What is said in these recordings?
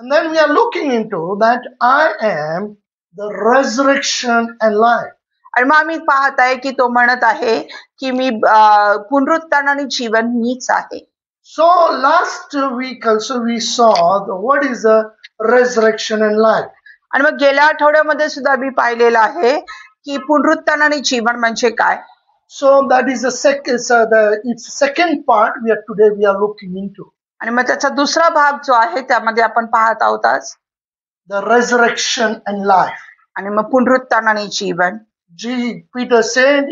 And then we are looking into that I am the resurrection and life. आणि मग आम्ही पाहत आहे की तो म्हणत आहे की मी पुनरुत्थान आणि जीवन मीच आहे. So last week also we saw what is the resurrection and life. आणि मग गेल्या आठवड्यामध्ये सुद्धा मी पाहिलेलं आहे की पुनरुत्थान आणि जीवन म्हणजे काय. So that is the second part we are looking into. आणि मग त्याचा दुसरा भाग जो आहे त्यामध्ये आपण पाहत आहोत आज. The resurrection and life. आणि मग पुनरुत्थान आणि जीवन. Peter said,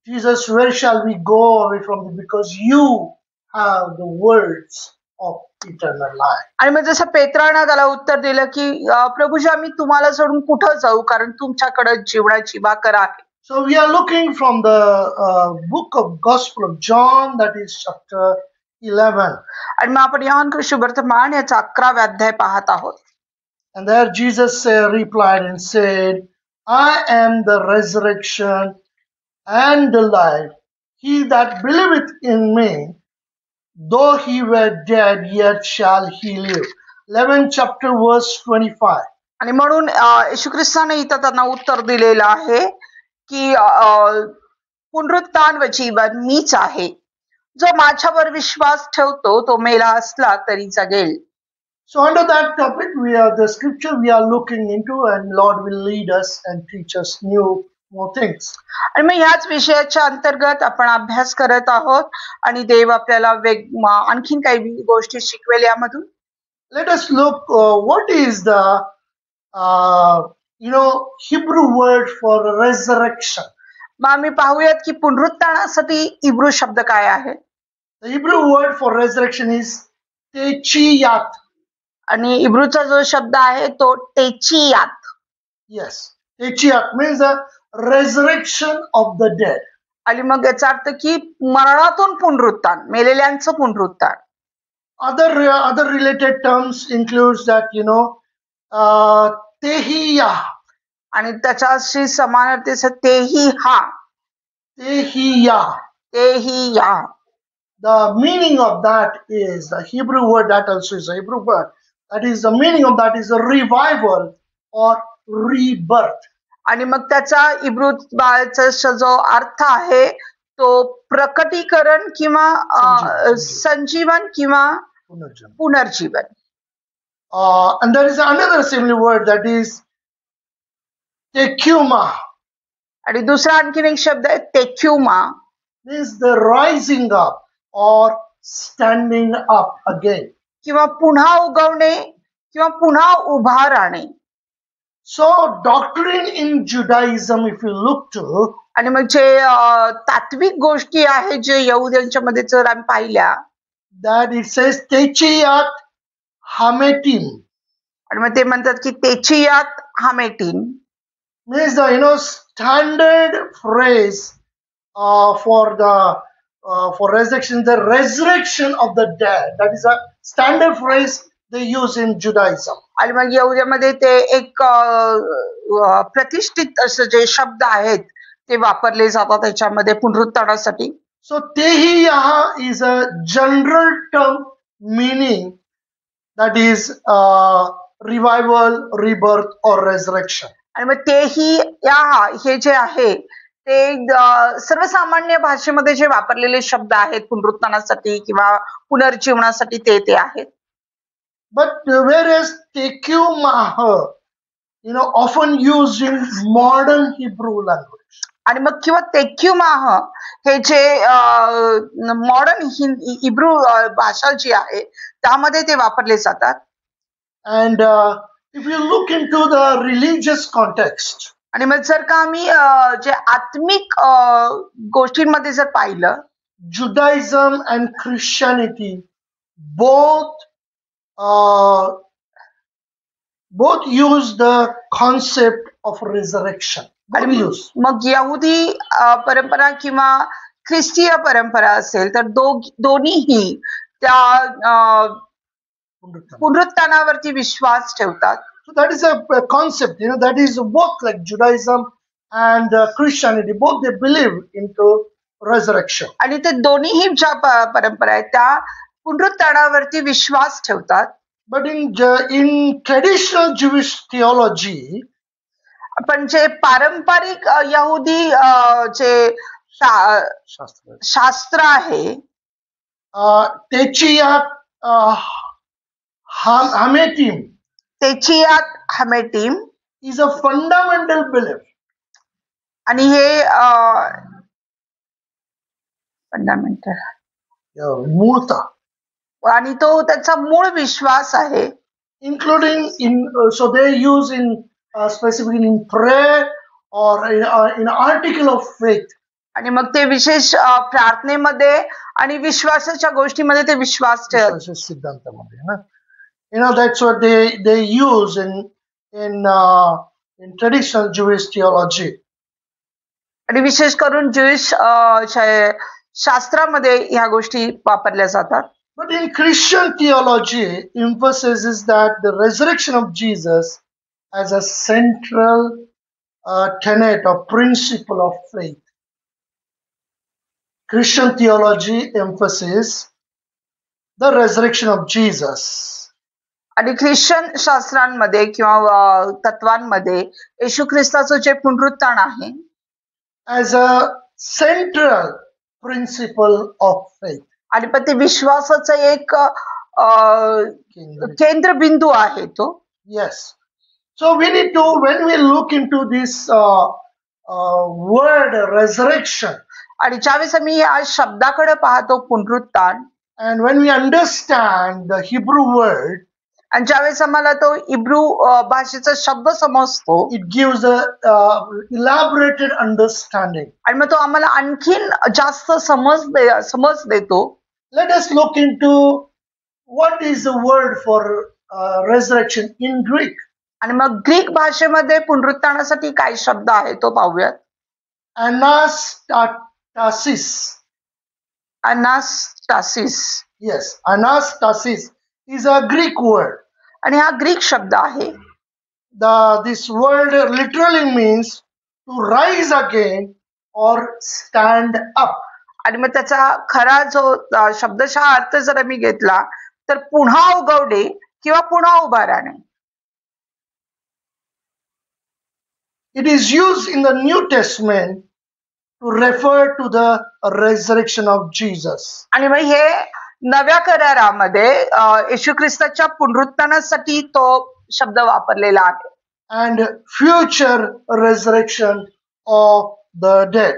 Jesus, where shall we go away from you? Because you have the words of eternal life. आणि मग जसं पेत्रानं त्याला उत्तर दिलं की प्रभूजी आम्ही तुम्हाला सोडून कुठं जाऊ कारण तुमच्याकडे जीवनाची भाकर आहे. So we are looking from the book of Gospel of John, that is chapter 11. आणि मग आपण योहान सुवर्तमान याचा 11वा अध्याय पाहत आहोत. And there Jesus replied and said, I am the resurrection and the life. He that believeth in me, though he were dead, yet shall he live. 11 chapter verse 25. आणि म्हणून येशू ख्रिस्ताने इथं त्यांना उत्तर दिलेलं आहे की पुनरुत्थान व जीवन मीच आहे. जो माझ्यावर विश्वास ठेवतो तो मेला असला तरी जगेल. So under that topic, the scripture we are looking into, and Lord will lead us and teach us more things. आणि मग ह्याच विषयाच्या अंतर्गत आपण अभ्यास करत आहोत आणि देव आपल्याला आणखीन काही गोष्टी शिकवेल यामधून. Let us look what is the Hebrew word for resurrection. मग आम्ही पाहूयात की पुनरुत्थानासाठी इब्रू शब्द काय आहे. The Hebrew word for resurrection is techiyat. आणि इब्रूचा जो शब्द आहे तो टेचियात. Yes, techiyat means the resurrection of the dead. आणि मग याचा अर्थ की मरणातून पुनरुत्थान, मेलेल्यांचं पुनरुत्थान. Other related terms includes that tehiya. आणि त्याच्याशी समानार्थी तेहिया. तेहिया. The meaning of that is the Hebrew word, that also is a Hebrew word. That is the meaning of that is a revival or rebirth. आणि मग त्याचा इब्रूचा जो अर्थ आहे तो प्रकटीकरण किंवा संजीवन किंवा पुनर्जीवन. And there is another similar word that is tekuma. आणि दुसरा आणखीन एक शब्द आहे तेक्युमा. Means the rising up or standing up again. किंवा पुन्हा उगवणे किंवा पुन्हा उभा राहणे. So doctrine in Judaism, if you look to, आणि मग जे तात्विक गोष्टी आहेत जे यहुद्यांच्या मध्ये जर आम्ही पाहिल्या, that it says techiyat hametim. आणि मग ते म्हणतात की तेचियात हामेटीन. Means the standard phrase for resurrection, the resurrection of the dead. That is a standard phrase they use in Judaism. आणि मग यहुद्यामध्ये ते एक प्रतिष्ठित असे जे शब्द आहेत ते वापरले जातात त्याच्यामध्ये पुनरुत्थानासाठी. So tehiya is a general term meaning that is revival, rebirth or resurrection. आणि मग तेहिया हे जे आहे ते सर्वसामान्य भाषेमध्ये जे वापरलेले शब्द आहेत पुनरुत्थानासाठी किंवा पुनर्जीवनासाठी ते आहेत. But whereas tekuma, often used in modern Hebrew language. आणि मग किंवा तेक्युमाह हे जे मॉडर्न हिब्रू भाषा जी आहे त्यामध्ये ते वापरले जातात. And if you look into the religious context, आणि मग जर का आम्ही जे आत्मिक गोष्टींमध्ये जर पाहिलं, Judaism and Christianity both use the concept of resurrection. मग यहुदी परंपरा किंवा ख्रिस्तीय परंपरा असेल तर दोन्हीही त्या पुनरुत्थानावरती विश्वास ठेवतात. So that is a concept, that is both like Judaism and Christianity, both they believe into resurrection. आणि ते दोन्हीही ज्या परंपरा आहेत त्या पुनरुत्थानावरती विश्वास ठेवतात. But in traditional Jewish theology, पण जे पारंपरिक यहुदी जे शास्त्र शास्त्र आहे त्याची Hametim तेचियात हमेटीम is a fundamental belief. आणि हे फंडामेंटल मूळता आणि तो त्याचा मूळ विश्वास आहे. including so they use in specifically in prayer or in article of faith. आणि मग ते विशेष प्रार्थनेमध्ये आणि विश्वासाच्या गोष्टीमध्ये ते विश्वास ठेवतात. सिद्धांतामध्ये ना, that's what they use in traditional Jewish theology. आणि विशेष करून ज्यूइश शास्त्रामध्ये ह्या गोष्टी वापरल्या जातात. But in Christian theology, emphasis is that the resurrection of Jesus as a central tenet or principle of faith. Christian theology emphasizes the resurrection of Jesus. आणि Christian शास्त्रांमध्ये किंवा तत्वांमध्ये येशू ख्रिस्ताचं जे पुनरुत्थान आहे as a central principle of faith. आणि पण ते विश्वासाचं एक केंद्रबिंदू आहे तो. Yes. So we need to, when we look into this word resurrection, आणि ज्यावेळेस आम्ही या शब्दाकडे पाहतो पुनरुत्थान, and when we understand the Hebrew word, आणि ज्यावेळेस आम्हाला तो इब्रू भाषेचा शब्द समजतो, it gives a elaborated understanding. आणि मग तो आम्हाला आणखीन जास्त समज देतो. Let us look into what is the word for resurrection in Greek. आणि मग ग्रीक भाषेमध्ये पुनरुत्थानासाठी काय शब्द आहे तो पाहूयात. Anastasis. अनास्टासिस. Yes, anastasis is a Greek word. आणि हा ग्रीक शब्द आहे. This word literally means to rise again or stand up. आणि मग त्याचा खरा जो शब्दशः अर्थ जर आम्ही घेतला तर पुन्हा उगवणे किंवा पुन्हा उभा राहणे. It is used in the New Testament to refer to the resurrection of Jesus. आणि मग हे नव्या करारामध्ये येशू ख्रिस्ताच्या पुनरुत्थानासाठी तो शब्द वापरलेला आहे. And future resurrection of the dead.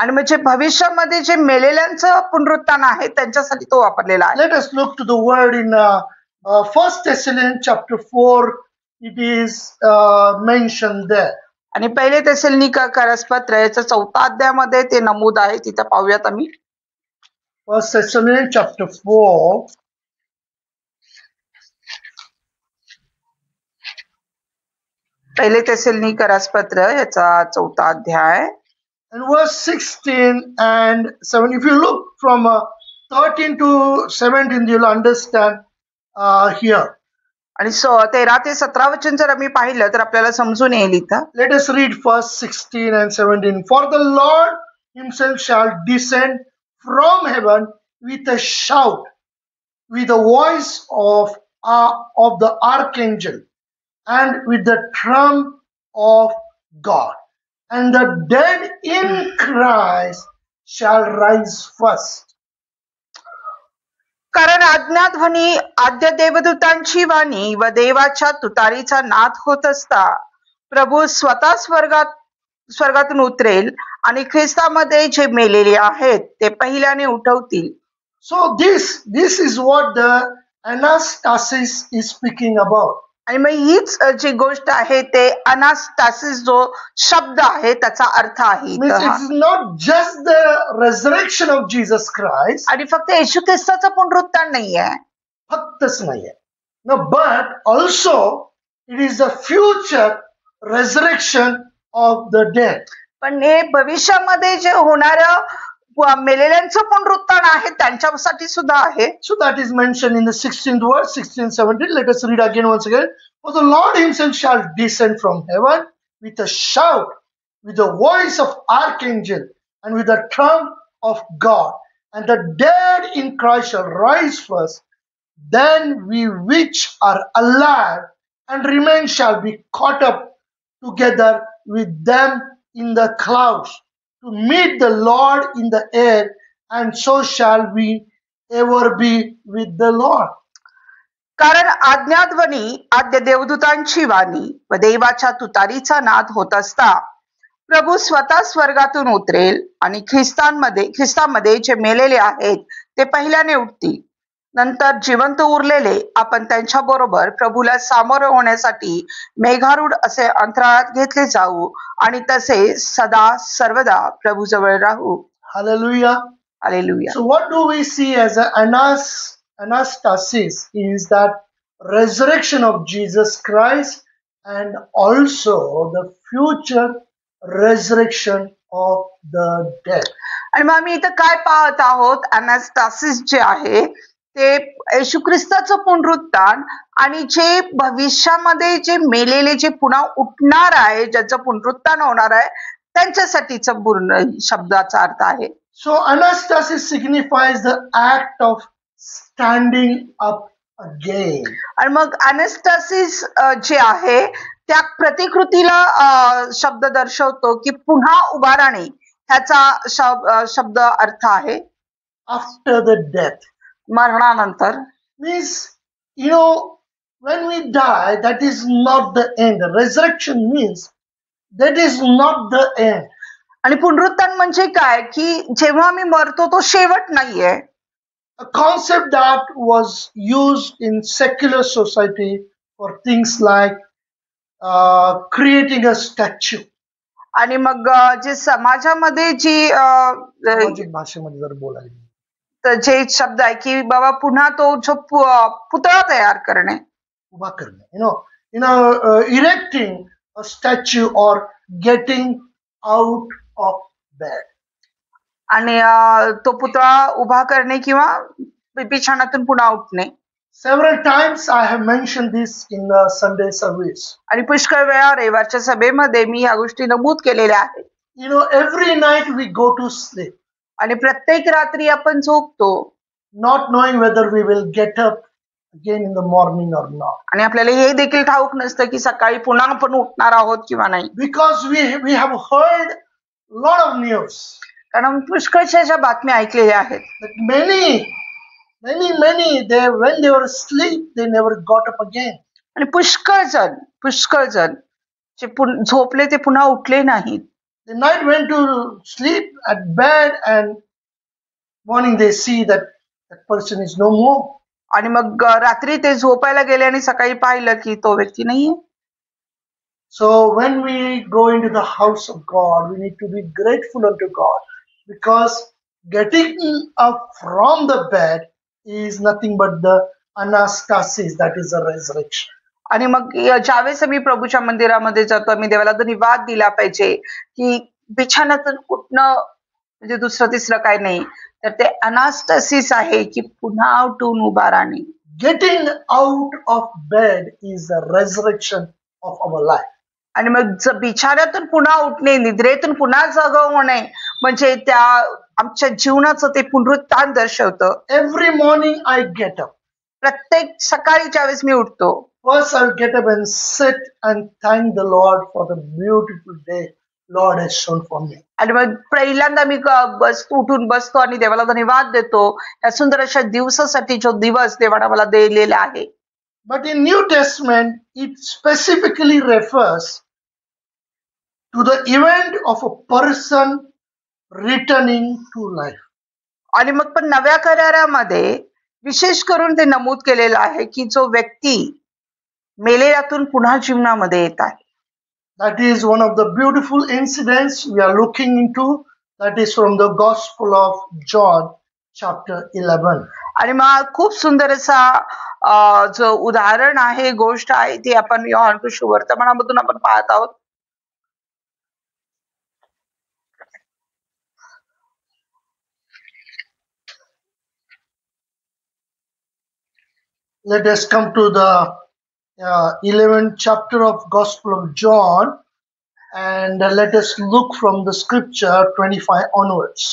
आणि म्हणजे भविष्यामध्ये जे मेलेल्यांचं पुनरुत्थान आहे त्यांच्यासाठी तो वापरलेला आहे. Let us look to the word in 1 Thessalonians chapter 4. It is mentioned there. आणि पहिले तेसलोनिकपत्र याच्या 4 अध्यायामध्ये ते नमूद आहे, तिथं पाहूयात आम्ही. 1 Thessalonians chapter 4. पहिले तेसलोनिकपत्र याचा 4 अध्याय and verse 16 and 7. If you look from 13 to 17, you'll understand here. आणि 13 ते 17 वचन जर आम्ही पाहिलं तर आपल्याला समजून येईल इथं. Let us read first 16 and 17. For the Lord himself shall descend from heaven with a shout, with the voice of the archangel, and with the trump of God. And the dead in Christ shall rise first. कारण आज्ञाध्वनी आद्य देवदूतांची वाणी व देवाच्या तुतारीचा नाद होत असता प्रभू स्वतः स्वर्गातून उतरेल आणि ख्रिस्तामध्ये जे मेलेले आहेत ते पहिल्याने उठवतील. So this is what the anastasis is speaking about. आणि मग हीच जी गोष्ट आहे ते अनास्टासिस जो शब्द आहे त्याचा अर्थ आहे. Means it is not just the resurrection of Jesus Christ. आणि फक्त येशू ख्रिस्ताचं पुनरुत्थान नाहीये. फक्तच नाहीये. No, but also it is the future resurrection of the dead. पण हे भविष्यामध्ये जे होणारं मेलेल्यांचं पुनरुत्थान आहे त्यांच्यासाठी सुद्धा आहे. So that is mentioned in the 16th verse, 16, 17. Let us read again once again. For the Lord himself shall descend from heaven with a shout, with the voice of archangel, and with the trump of God. And the dead in Christ shall rise first. then we which are alive and remain shall be caught up together with them in the clouds to meet the Lord in the air, and so shall we ever be with the Lord. कारण आज्ञाध्वनी आद्य देवदूतांची वाणी व देवाच्या तुतारीचा नाद होत असता प्रभू स्वतः स्वर्गातून उतरेल आणि ख्रिस्तामध्ये जे मेलेले आहेत ते पहिल्याने उठतील. नंतर जिवंत उरलेले आपण त्यांच्या बरोबर प्रभूला सामोरे होण्यासाठी मेघारूढ असे अंतराळात घेतले जाऊ आणि तसे सदा सर्वदा प्रभूजवळ राहू. Hallelujah. Hallelujah. So, what do we see as an anastasis is that resurrection of Jesus Christ and also the future resurrection of the dead. आणि मग आम्ही इथं काय पाहत आहोत, अनास्टासिस जे आहे ते येशू ख्रिस्ताचं पुनरुत्थान आणि जे भविष्यामध्ये जे मेलेले जे पुन्हा उठणार आहे, ज्याचं पुनरुत्थान होणार आहे त्यांच्यासाठीचा पूर्ण शब्दाचा अर्थ आहे. So, anastasis signifies the act of standing up again. आणि मग अनास्टासिस जे आहे त्या प्रतिकृतीला शब्द दर्शवतो की पुन्हा उभा राहणे ह्याचा शब्द अर्थ आहे After the death. मरणानंतर. Means, when we die, that is not the end. Resurrection means that is not the end. आणि पुनरुत्थान म्हणजे काय की जेव्हा आम्ही मरतो तो शेवट नाहीये. A concept that was used in secular society for things like creating a statue. आणि मग जे समाजामध्ये जी सामाजिक भाषेमध्ये जर बोलायला तर जे शब्द आहे की बाबा पुन्हा तो जो पुतळा तयार करणे, उभा करणे, erecting a statue or getting out of bed. आणि तो पुतळा उभा करणे किंवा बिछाणातून पुन्हा उठणे. Several times I have mentioned this in the Sunday service. आणि पुष्कळ वेळा रविवारच्या सभेमध्ये मी ह्या गोष्टी नमूद केलेल्या आहेत. Every night we go to sleep. आणि प्रत्येक रात्री आपण झोपतो not knowing whether we will get up again in the morning or not. आणि आपल्याला हे देखील ठाऊक नसतं की सकाळी पुन्हा आपण उठणार आहोत किंवा नाही. Because we have heard lot of news. कारण पुष्कळशा बातम्या ऐकलेल्या आहेत. That many when they were asleep they never got up again. आणि पुष्कळ जण जे झोपले ते पुन्हा उठले नाहीत. The night went to sleep at bed and morning they see that person is no more. आणि मग रात्री ते झोपायला गेले आणि सकाळी पाहिलं की तो व्यक्ती नाहीये. So when we go into the house of God, we need to be grateful unto God, because getting up from the bed is nothing but the anastasis, that is the resurrection. आणि मग ज्यावेळेस आम्ही प्रभूच्या मंदिरामध्ये जातो आम्ही देवाला धन्यवाद दिला पाहिजे की बिछाणातून उठणं म्हणजे दुसरं तिसरं काय नाही, तर ते अनास्टसिस आहे की पुन्हा उठून उभा राहणे. Getting out of bed is the resurrection of our life. आणि मग बिछाण्यातून पुन्हा उठणे, निद्रेतून पुन्हा जागा होणे म्हणजे त्या आमच्या जीवनाचं ते पुनरुत्थान दर्शवतं. Every morning I get up. प्रत्येक सकाळी ज्यावेळेस मी उठतो, first I'll get up and sit and thank the Lord for the beautiful day Lord has shown for me. आणि मग पहिल्यांदा मी उठून बसतो आणि देवाला धन्यवाद देतो या सुंदर अशा दिवसासाठी जो दिवस देवाने मला दिलेला आहे. But in New Testament it specifically refers to the event of a person returning to life. आणि मग पण नव्या करारामध्ये विशेष करून ते नमूद केलेलं आहे की जो व्यक्ती मेलेल्यातून पुन्हा जीवनामध्ये येत आहे. That is one of the beautiful incidents we are looking into. That is from the Gospel of John chapter 11. आणि मग खूप सुंदर असा जो उदाहरण आहे, गोष्ट आहे ती आपण योहान सुवर्तमानामधून आपण पाहत आहोत. Let us come to the 11th chapter of Gospel of John, and let us look from the scripture 25 onwards.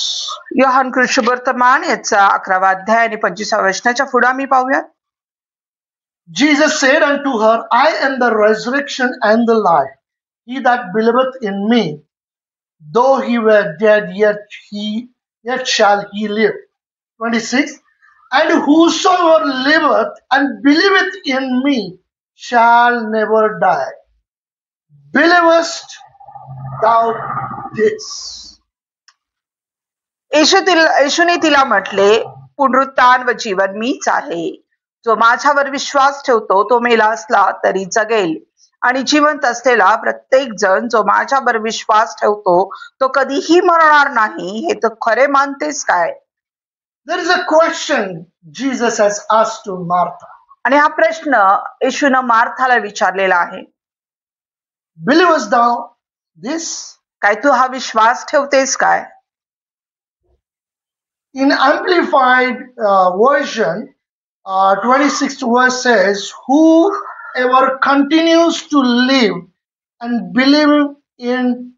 Yohan सुवर्तमान याचा 11वा अध्याय आणि 25व्या वचनाच्या पुढे आम्ही पाहूया. Jesus said unto her, I am the resurrection and the life. He that believeth in me, though he were dead, yet shall he live. 26. And whosoever liveth and believeth in me shall never die. Believest thou this? येशूने तिला म्हटले, पुनरुत्थान व जीवन मीच आहे. जो माझ्यावर विश्वास ठेवतो तो मेला असला तरी जगेल, आणि जिवंत असलेला प्रत्येक जण जो माझ्यावर विश्वास ठेवतो तो कधीही मरणार नाही. हे तर खरे मानतेस काय? There is a question Jesus has asked to Martha. आणि हा प्रश्न येशूनं मार्थाला विचारलेला आहे. Believest thou this? काय तू हा विश्वास ठेवतेस काय? In Amplified version, 26th verse says, whoever continues to live and believe in.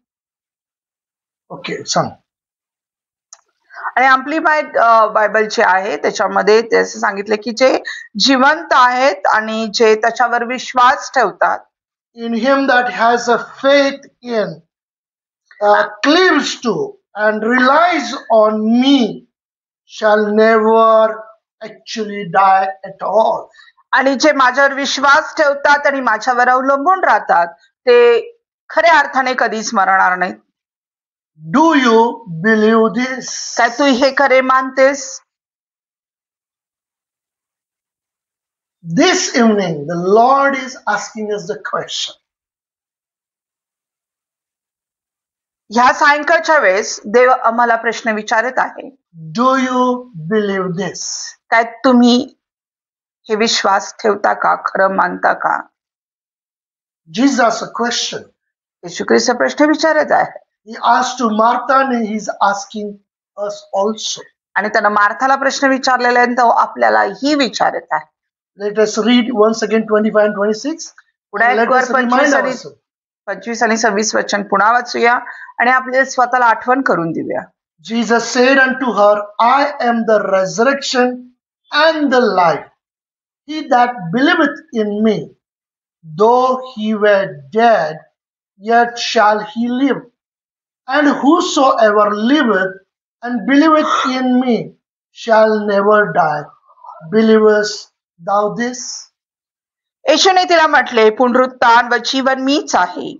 Okay, son. आणि अम्प्लिफाईड बायबल जे आहे त्याच्यामध्ये असं सांगितलं की जे जिवंत आहेत आणि जे त्याच्यावर विश्वास ठेवतात, in him that has a faith in, cleaves to and relies on me shall never actually die at all. आणि जे माझ्यावर विश्वास ठेवतात आणि माझ्यावर अवलंबून राहतात ते खऱ्या अर्थाने कधीच मरणार नाहीत. Do you believe this? काय तू हे खरे मानतेस? This evening, the Lord is asking us the question. ह्या सायंकाळच्या वेळेस देव आम्हाला प्रश्न विचारत आहे. Do you believe this? काय तुम्ही हे विश्वास ठेवता का? खरं मानता का? Jesus asked a question. येशू ख्रिस्त प्रश्न विचारत आहे. He asked to Martha and he's asking us also. आणि त्यानं मार्थाला प्रश्न विचारलेला आहे तो आपल्यालाही विचारत आहे. Let us read once again 25 and 26. पुन्हा Let एक वर us remind ourselves. 25 आणि 26 वचन पुन्हा वाचूया आणि आपल्या स्वतःला आठवण करून देऊया. Jesus said unto her, I am the resurrection and the life. He that believeth in me, though he were dead, yet shall he live. And whosoever liveth and believeth in me shall never die. Believest thou this? येशूने तिला म्हटले, पुनरुत्थान व जीवन मीच आहे.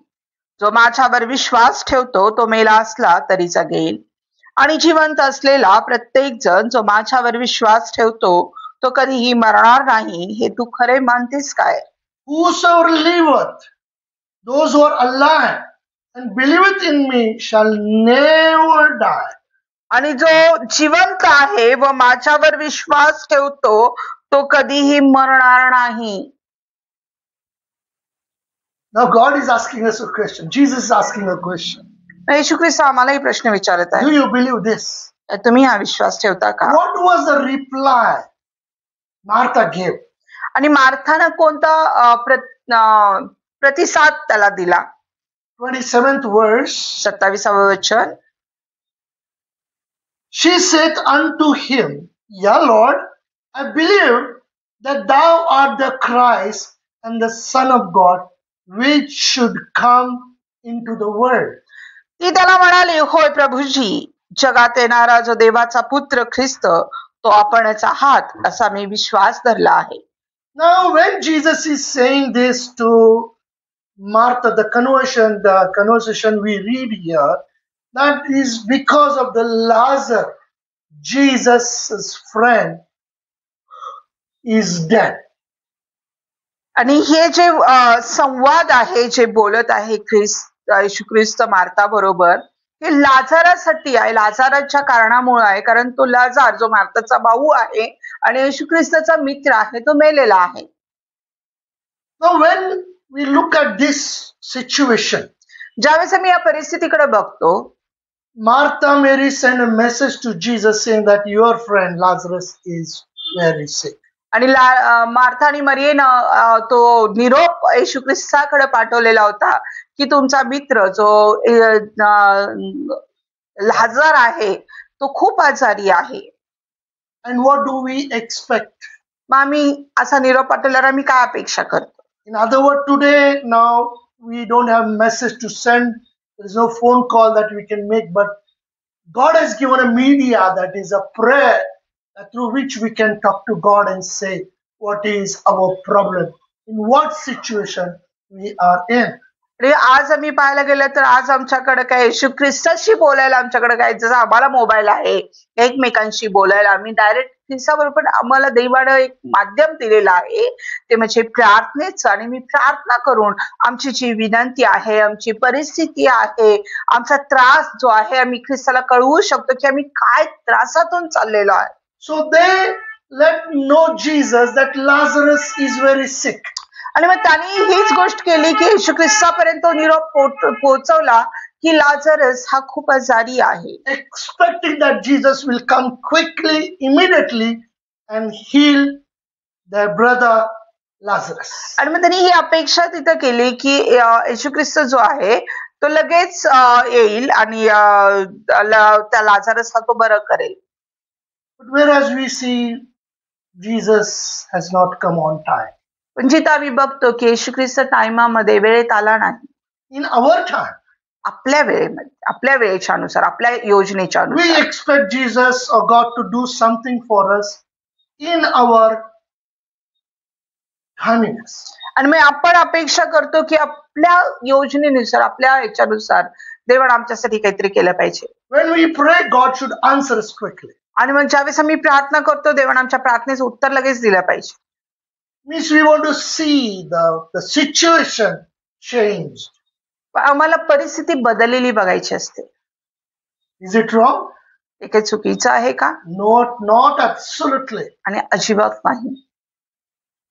जो माझ्यावर विश्वास ठेवतो तो मेला असला तरी जगेल, आणि जिवंत असलेला प्रत्येक जण जो माझ्यावर विश्वास ठेवतो तो कधीही मरणार नाही. हे तू खरे मानतेस काय? Whosoever liveth, those who are alive and believeth in me shall never die. आणि जो जिवंत आहे व माझ्यावर विश्वास ठेवतो तो कधीही मरणार नाही. Now God is asking us a question. Jesus is asking a question. येशू ख्रिस्त आम्हालाही प्रश्न विचारत Do आहे. you believe this? तुम्ही हा विश्वास ठेवता का? What was the reply Martha gave? आणि मार्थानं कोणता प्रतिसाद त्याला दिला? 27th verse. 27व वचन. She said unto him, Yea, Lord, I believe that thou art the Christ and the Son of God, which should come into the world. ती त्याला म्हणाली, होय प्रभूजी, जगात येणारा जो देवाचा पुत्र ख्रिस्त तो आपणच आहात असा मी विश्वास धरला आहे. Now, when Jesus is saying this to Martha, the conversation we read here, that is because of the Lazarus, Jesus' friend, is dead. आणि हे जे संवाद आहे जे बोलत आहे येशू ख्रिस्त मार्था बरोबर, हे लाजारासाठी आहे. लाजाराच्या कारणामुळे आहे, कारण तो लाजार जो मार्थाचा भाऊ आहे आणि येशू ख्रिस्ताचा मित्र आहे तो मेलेला आहे. Now, when we look at this situation, ज्यावेळेस आम्ही या परिस्थितीकडे बघतो, Martha Mary sent a message to Jesus saying that your friend Lazarus is very sick. आणि मार्था आणि मरियेनं तो निरोप येशू ख्रिस्ताकडे पाठवलेला होता की तुमचा मित्र जो लाजार आहे तो खूप आजारी आहे. And what do we expect? मग आम्ही असा निरोप पाठवल्यावर आम्ही काय अपेक्षा करतो? In other words, today now we don't have message to send. There is no phone call that we can make, but God has given a media that is a prayer through which we can talk to God and say what is our problem, in what situation we are in. आणि आज आम्ही पाहायला गेलं तर आज आमच्याकडे काय येशू ख्रिस्ताशी बोलायला आमच्याकडे काय जसं आम्हाला मोबाईल आहे एकमेकांशी बोलायला आम्ही डायरेक्ट ख्रिस्ताबरोबर पण आम्हाला देवानं एक माध्यम दिलेलं आहे ते म्हणजे प्रार्थनेचं आणि मी प्रार्थना करून आमची जी विनंती आहे आमची परिस्थिती आहे आमचा त्रास जो आहे आम्ही ख्रिस्ताला कळवू शकतो की आम्ही काय त्रासातून चाललेलो आहे. So they let know Jesus that Lazarus is very sick. आणि मग त्यांनी हीच गोष्ट केली की येशू ख्रिस्तापर्यंत तो निरोप पोहोचवला की लाजरस हा खूप आजारी आहे. Expecting that Jesus will come quickly, immediately and heal their brother Lazarus. आणि मग त्यांनी ही अपेक्षा तिथं केली की येशू ख्रिस्त जो आहे तो लगेच येईल आणि त्या लाजरस हा तो बरं करेल. But whereas we see Jesus has not come on time. पण जिथं आम्ही बघतो की येशू ख्रिस्त टायमामध्ये वेळेत आला नाही. In our time, आपल्या वेळेमध्ये आपल्या वेळेच्या अनुसार आपल्या योजनेच्या we अनुसार expect Jesus or God to do something for us in our timeliness. आणि मग आपण अपेक्षा करतो की आपल्या योजनेनुसार आपल्या ह्याच्यानुसार देवानं आमच्यासाठी काहीतरी केलं पाहिजे. When we pray, God should answer us quickly. आणि मग ज्यावेळेस आम्ही प्रार्थना करतो देवानं आमच्या प्रार्थनेचं उत्तर लगेच दिलं पाहिजे. Means we want to see the situation changed. आम्हाला परिस्थिती बदललेली बघायची असते. Is it wrong? हे काही चुकीचं आहे का? Not absolutely. आणि अजिबात नाही.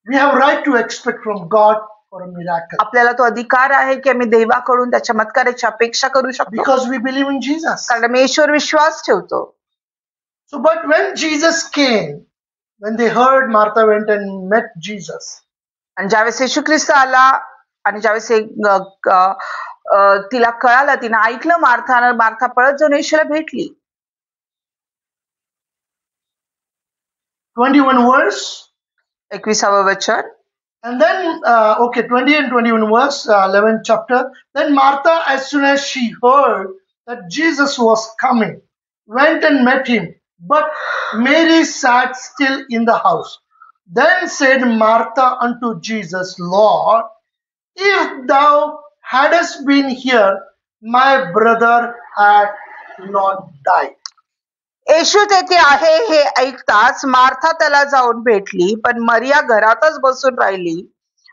We have right to expect from God for a miracle. आपल्याला तो अधिकार आहे की आम्ही देवाकडून त्या चमत्काराची अपेक्षा करू शकतो. Because we believe in Jesus. कारण आम्ही ईश्वर विश्वास ठेवतो. So, but when Jesus came, when they heard, Martha went and met Jesus. आणि ज्यावेळेस येशू ख्रिस्त आला आणि ज्यावेळेस तिला कळालं तिनं ऐकलं मार्था पळत जाऊन येशूला भेटली. 21 verse. 21व वचन. And then, 20 and 21 verse, 11th chapter. Then Martha, as soon as she heard that Jesus was coming, went and met him. But Mary sat still in the house. Then said Martha unto Jesus, Lord, if thou hadst been here, my brother had not died. येशू तेथे आहे हे ऐकताच Martha त्याला जाऊन भेटली पण मरिया घरातच बसून राहिली.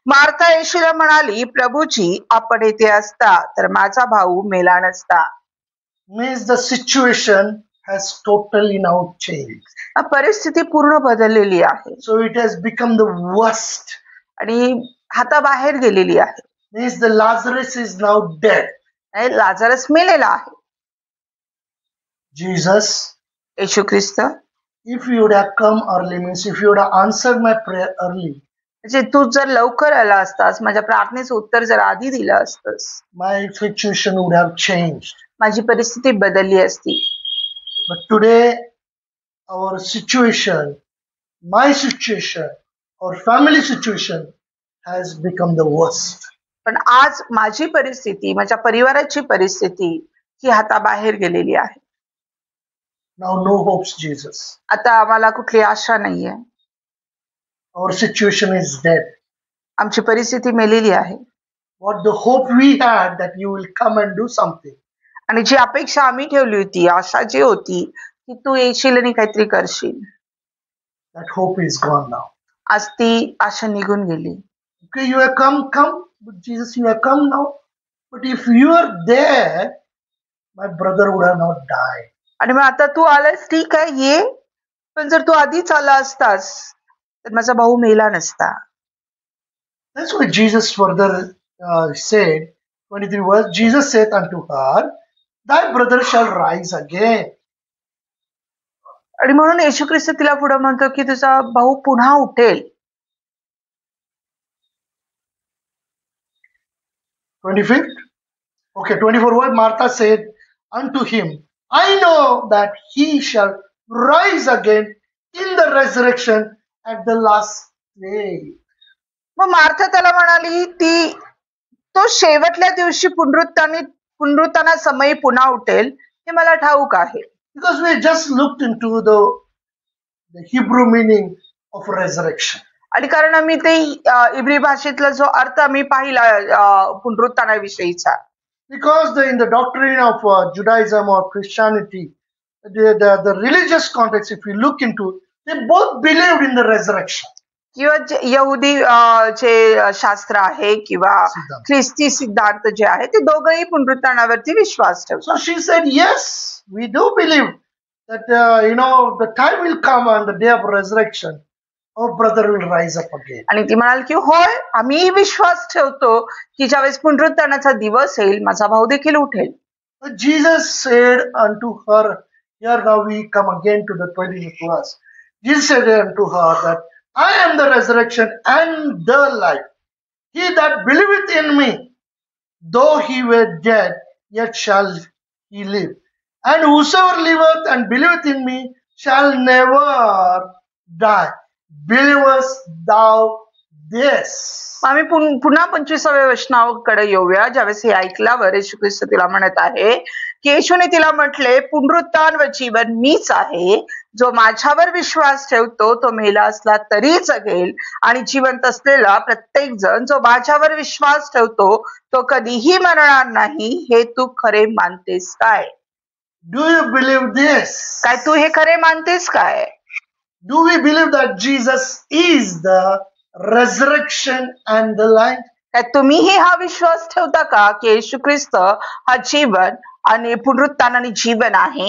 मार्था येशूला म्हणाली, प्रभूजी आपण येथे असता तर माझा भाऊ मेला नसता. Means the situation has totally now changed. परिस्थिती पूर्ण बदललेली आहे. So it has become the worst. आणि हाताबाहेर गेलेली आहे. Means the Lazarus is now dead. Lazarus मेलेला आहे. Jesus, Yeshu Christ, if you would have come early, means if you would have answered my prayer early, म्हणजे तू जर लवकर आला असतास माझ्या प्रार्थनेचं उत्तर जर आधी दिलं असतस my situation would have changed. माझी परिस्थिती बदलली असती. But today, our situation, my situation, our family situation has become the worst. पण आज माझी परिस्थिती माझ्या परिवाराची परिस्थिती ही हाताबाहेर गेलेली आहे. Now no hopes, Jesus. आता आम्हाला कुठली आशा नाहीये. Our situation is dead. आमची परिस्थिती मेलेली आहे. What the hope we had that you will come and do something. आणि जी अपेक्षा आम्ही ठेवली होती आशा जी होती की तू येशील आणि काहीतरी करशील. That hope is gone now. आज ती आशा निघून गेली. Okay, you have come. But Jesus, you have come now. But if you are there, my brother would have not died. आणि मग आता तू आलास ठीक आहे ये पण जर तू आधीच आला असतास तर माझा भाऊ मेला नसता. That's why Jesus further said, 23 verse, Jesus said unto her, thy brother shall rise again. आणि म्हणून येशू ख्रिस्त तिला पुढे म्हणतो की तुझा भाऊ पुन्हा उठेल. 25th? Okay, 24 verse, Martha said unto him, I know that he shall rise again in the resurrection at the last day. मग मार्था त्याला म्हणाली, तो शेवटल्या दिवशी पुनरुत्थानासमयी पुन्हा उठेल हे मला ठाऊक आहे. Because we just looked into the Hebrew meaning of resurrection. आणि कारण आम्ही ते इब्री भाषेतला जो अर्थ आम्ही पाहिला पुनरुत्थानाविषयीचा. Because in the doctrine of Judaism or Christianity, the religious context, if you look into, they both believed in the resurrection. किंवा यहुदी जे शास्त्र आहे किंवा ख्रिस्ती सिद्धांत जे आहे ते दोघंही पुनरुत्थानावरती विश्वास ठेवतात. So she said, yes, we do believe that the time will come on the day of resurrection, our brother will rise up again. आणि ती म्हणाल की होय, आम्ही विश्वास ठेवतो की ज्यावेळेस पुनरुत्थानाचा दिवस येईल माझा भाऊ देखील उठेल. But Jesus said unto her, here now we come again to the 20th verse. Jesus said unto her that I am the resurrection and the life. He that believeth in me, though he were dead, yet shall he live. And whosoever liveth and believeth in me shall never die. Believest thou this? आम्ही पुन्हा 25व्या वचनाकडे येऊया. ज्यावेळेस हे ऐकल्यावर येशू ख्रिस्त तिला म्हणत आहे की येशूने तिला म्हटले, पुनरुत्थान व जीवन मीच आहे. जो माझ्यावर विश्वास ठेवतो तो मेला असला तरी जगेल, आणि जिवंत असलेला प्रत्येक जण जो माझ्यावर विश्वास ठेवतो तो कधीही मरणार नाही. हे तू खरे मानतेस काय? Do you believe this? काय तू हे खरे मानतेस काय? Do we believe that Jesus is the resurrection and the life? काय तुम्हीही हा विश्वास ठेवता का की येशू ख्रिस्त हा जीवन आणि पुनरुत्थान आणि जीवन आहे?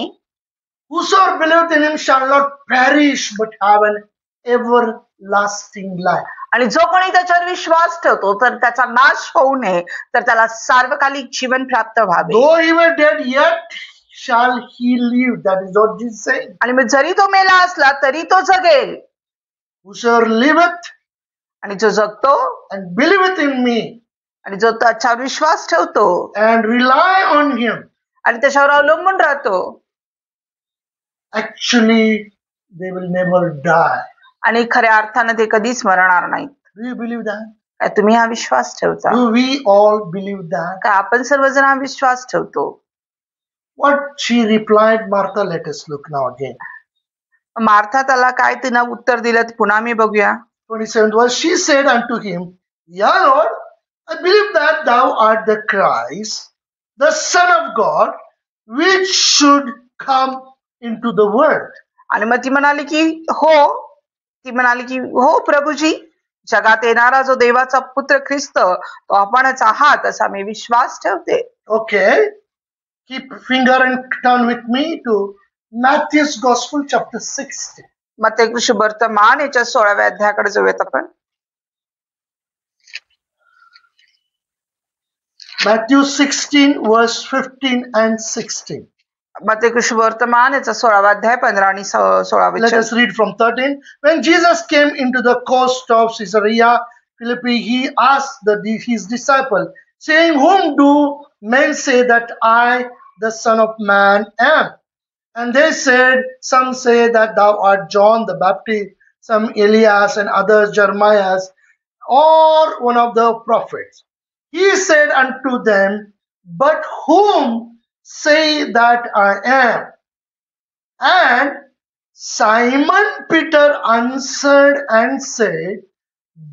Whosoever believeth in him shall not perish but have an everlasting life. आणि जो कोणी त्याच्यावर विश्वास ठेवतो तर त्याचा नाश होऊ नये, तर त्याला सार्वकालिक जीवन प्राप्त व्हावे. Though he were dead, yet shall he live. That is what Jesus said. आणि मग जरी तो मेला असला तरी तो जगेल. Whosoever liveth आणि जो जगतो and believeth in me आणि जो त्याच्यावर विश्वास ठेवतो and rely on him, आणि त्याच्यावर अवलंबून राहतो, actually they will never die. आणि खऱ्या अर्थाने ते कधीच मरणार नाहीत. Do you believe that? काय तुम्ही हा विश्वास ठेवता? Do we all believe that? काय आपण सर्वजण हा विश्वास ठेवतो? What she replied, Martha, let us look now again. Martha त्याला काय तिनं उत्तर दिलं पुन्हा मी बघूया. 27th verse, she said unto him, Yea, Lord, I believe that thou art the Christ, the Son of God, which should come into the world. आणि मग ती म्हणाली की हो प्रभूजी, जगात येणारा जो देवाचा पुत्र ख्रिस्त तो आपणच आहात असा मी विश्वास ठेवते. Okay, keep finger and turn with me to Matthew's Gospel chapter 16. मत्ती सुवर्तमान याच्या 16व्या अध्यायाकडे जाऊयात आपण. Matthew 16 verse 15 and 16. मत्ती सुवर्तमान याचा 16वा अध्याय 15 आणि 16 Let us read from 13. When Jesus came into the coast of Caesarea Philippi, he asked his disciple, saying, Whom do men say that I, the Son of Man, am? And they said, Some say that thou art John the Baptist, some Elias, and others Jeremiah, or one of the prophets. He said unto them, But whom say that I am? And Simon Peter answered and said,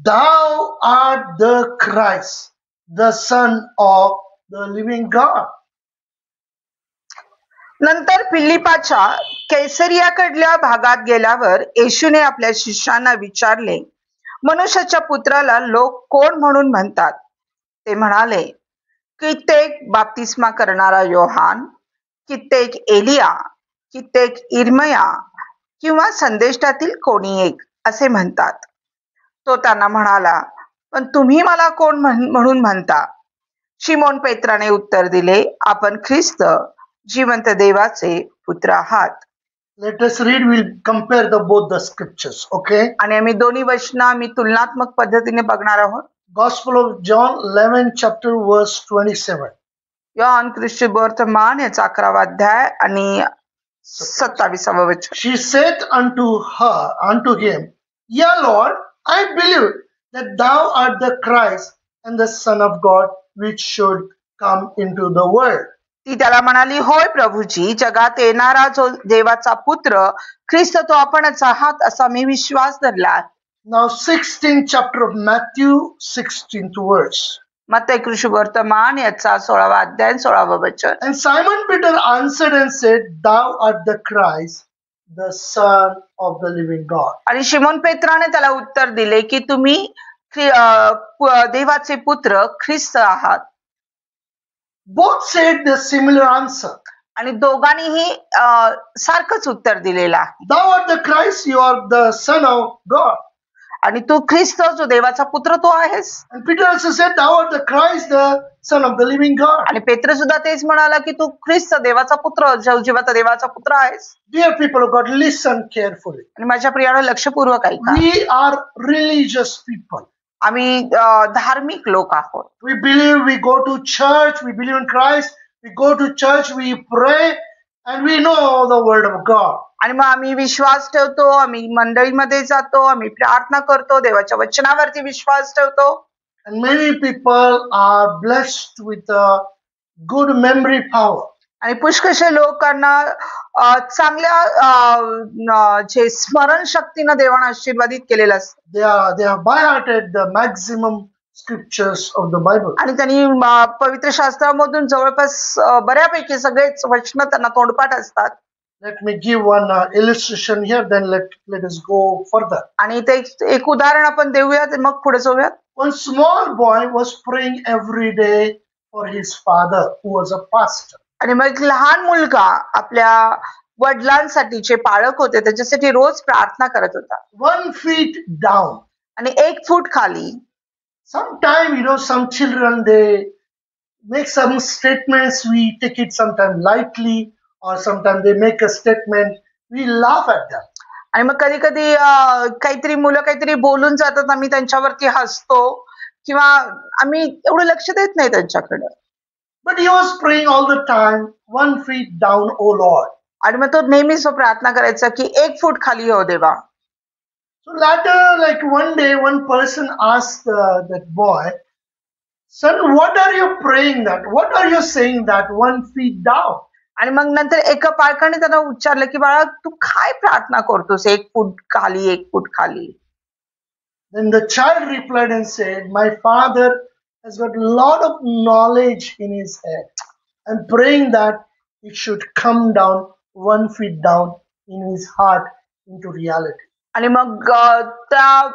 Thou art the Christ, the Son of the living God. नंतर फिलिपाच्या कैसरियाकडल्या भागात गेल्यावर येशूने आपल्या शिष्यांना विचारले, मनुष्याच्या पुत्राला लोक कोण म्हणून म्हणतात? ते म्हणाले, कित्येक बाप्तिस्मा करणारा योहान, कित्येक एलिया, कित्येक इर्मया किंवा संदेष्टातील कोणी एक असे म्हणतात. तो त्यांना म्हणाला, पण तुम्ही मला कोण म्हणून म्हणता? शिमोन पेत्राने उत्तर दिले, आपण ख्रिस्त जिवंत देवाचे पुत्र आहात. Let us read, we'll compare both the scriptures, okay? आणि आम्ही दोन्ही वचनं आम्ही तुलनात्मक पद्धतीने बघणार आहोत. Gospel of John 11 chapter verse 27. Yohan सुवर्तमान याचा 11वा अध्याय आणि 27वा वचन. She said unto him, Yeah, Lord, I believe that thou art the Christ and the Son of God, which should come into the world. ती त्याला म्हणाली, होय प्रभूजी, जगात येणारा जो देवाचा पुत्र ख्रिस्त तो आपणच आहात असा मी विश्वास धरला. Now, 16th chapter of Matthew, 16th verse. मत्तई कृषी वर्तमान याचा 16वा अध्याय 16वा वचन. And Simon Peter answered and said, Thou art the Christ, the Son of the living God. आणि शिमोन पेत्राने त्याला उत्तर दिले की तुम्ही देवाचे पुत्र ख्रिस्त आहात. Both said the similar answer. आणि दोघांनीही सारखंच उत्तर दिलेलं आहे. Thou art the Christ, you are the Son of God. आणि तू ख्रिस्त जो देवाचा पुत्र तो आहेस. And Peter also said, Thou art the Christ, the Son of the living God. आणि पेत्र सुद्धा तेच म्हणाला की तू ख्रिस्त देवाचा पुत्र जिवंत देवाचा पुत्र आहेस. Dear people of God, listen carefully. आणि माझ्या प्रियाला लक्षपूर्वक ऐका. We are religious people. आम्ही धार्मिक लोक आहोत. We believe, we go to church, we believe in Christ, we go to church, we pray, and we know the word of God. आणि मग आम्ही विश्वास ठेवतो, आम्ही मंडळीमध्ये जातो, आम्ही प्रार्थना करतो, देवाच्या वचनावरती विश्वास ठेवतो. And many people are blessed with a good memory power. आणि पुष्कळशे लोकांना चांगल्या जे स्मरण शक्तीनं देवाने आशीर्वादित केलेलं असतं. They have by hearted the maximum scriptures of the Bible. आणि त्यांनी पवित्र शास्त्रामधून जवळपास बऱ्यापैकी सगळेच वचन त्यांना तोंडपाठ असतात. Let me give one illustration here, then let us go further. आणि ते एक उदाहरण आपण देऊयात, मग पुढे जाऊयात. One small boy was praying every day for his father, who was a pastor. आणि मग एक लहान मुलगा आपल्या वडिलांसाठी जे पाळक होते त्याच्यासाठी रोज प्रार्थना करत होता. 1 feet down. आणि 1 फूट खाली. Sometimes, some children, they make some statements, we take it sometimes lightly, or sometimes they make a statement, we laugh at them. आणि मग कधी कधी काहीतरी मुलं काहीतरी बोलून जातात, आम्ही त्यांच्यावरती हसतो किंवा आम्ही एवढं लक्ष देत नाही त्यांच्याकडे. But he was praying all the time, 1 feet down, O Lord. आणि मग तो नेहमीच प्रार्थना करायचा की 1 फूट खाली हो देवा. So later, like one day, one person asked that boy, Son, what are you praying that? What are you saying that 1 feet down? आणि मग नंतर एका पालकाने त्यांना विचारलं की बाळा तू काय प्रार्थना करतोस 1 फूट खाली 1 फूट खाली. Then the child replied and said, My father has got a lot of knowledge in his head. I'm praying that it should come down 1 feet down in his heart into reality. आणि मग त्या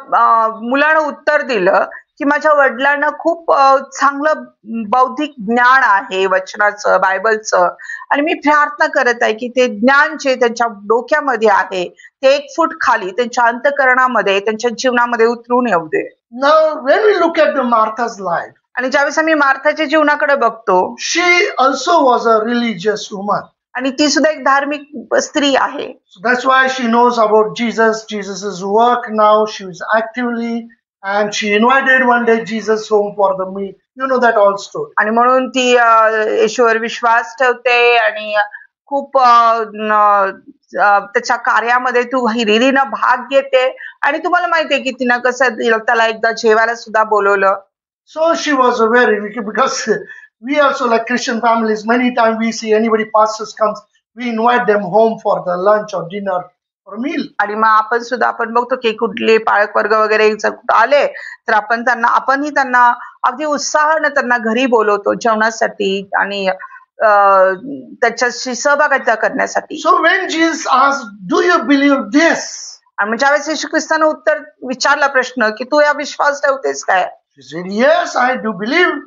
मुलानं उत्तर दिलं की माझ्या वडिलांना खूप चांगलं बौद्धिक ज्ञान आहे वचनाचं, बायबलचं, आणि मी प्रार्थना करत आहे की ते ज्ञान जे त्यांच्या डोक्यामध्ये आहे ते 1 फूट खाली त्यांच्या अंतःकरणामध्ये, त्यांच्या जीवनामध्ये उतरून येऊ दे. Now, when we look at the Martha's life, आणि ज्यावेळेस आम्ही मार्थाच्या जीवनाकडे बघतो, she also was a religious woman. आणि ती सुद्धा एक धार्मिक स्त्री आहे. So that's why she knows about Jesus's work now. She was actively, and she invited one day Jesus home for the meal. You know that all story. आणि म्हणून ती येशूवर विश्वास ठेवते आणि खूप त्याच्या कार्यामध्ये तू हिरिरीनं भाग घेते. आणि तुम्हाला माहितीये की तिनं कसं त्याला एकदा जेवायला सुद्धा बोलवलं. So she was very, because we also, like Christian families, many times we see anybody pastors comes, we invite them home for the lunch or dinner or meal. आणि मग आपण बघतो की कुठले पाळक वर्ग वगैरे जर कुठं आले तर आपणही त्यांना अगदी उत्साहाने त्यांना घरी बोलवतो जेवणासाठी आणि त्याच्याशी सहभागिता करण्यासाठी. So when Jesus asked, Do you believe this? आणि ज्यावेळेस येशू ख्रिस्तानं उत्तर विचारला प्रश्न की तू या विश्वास ठेवतेस काय? She said, Yes, I do believe.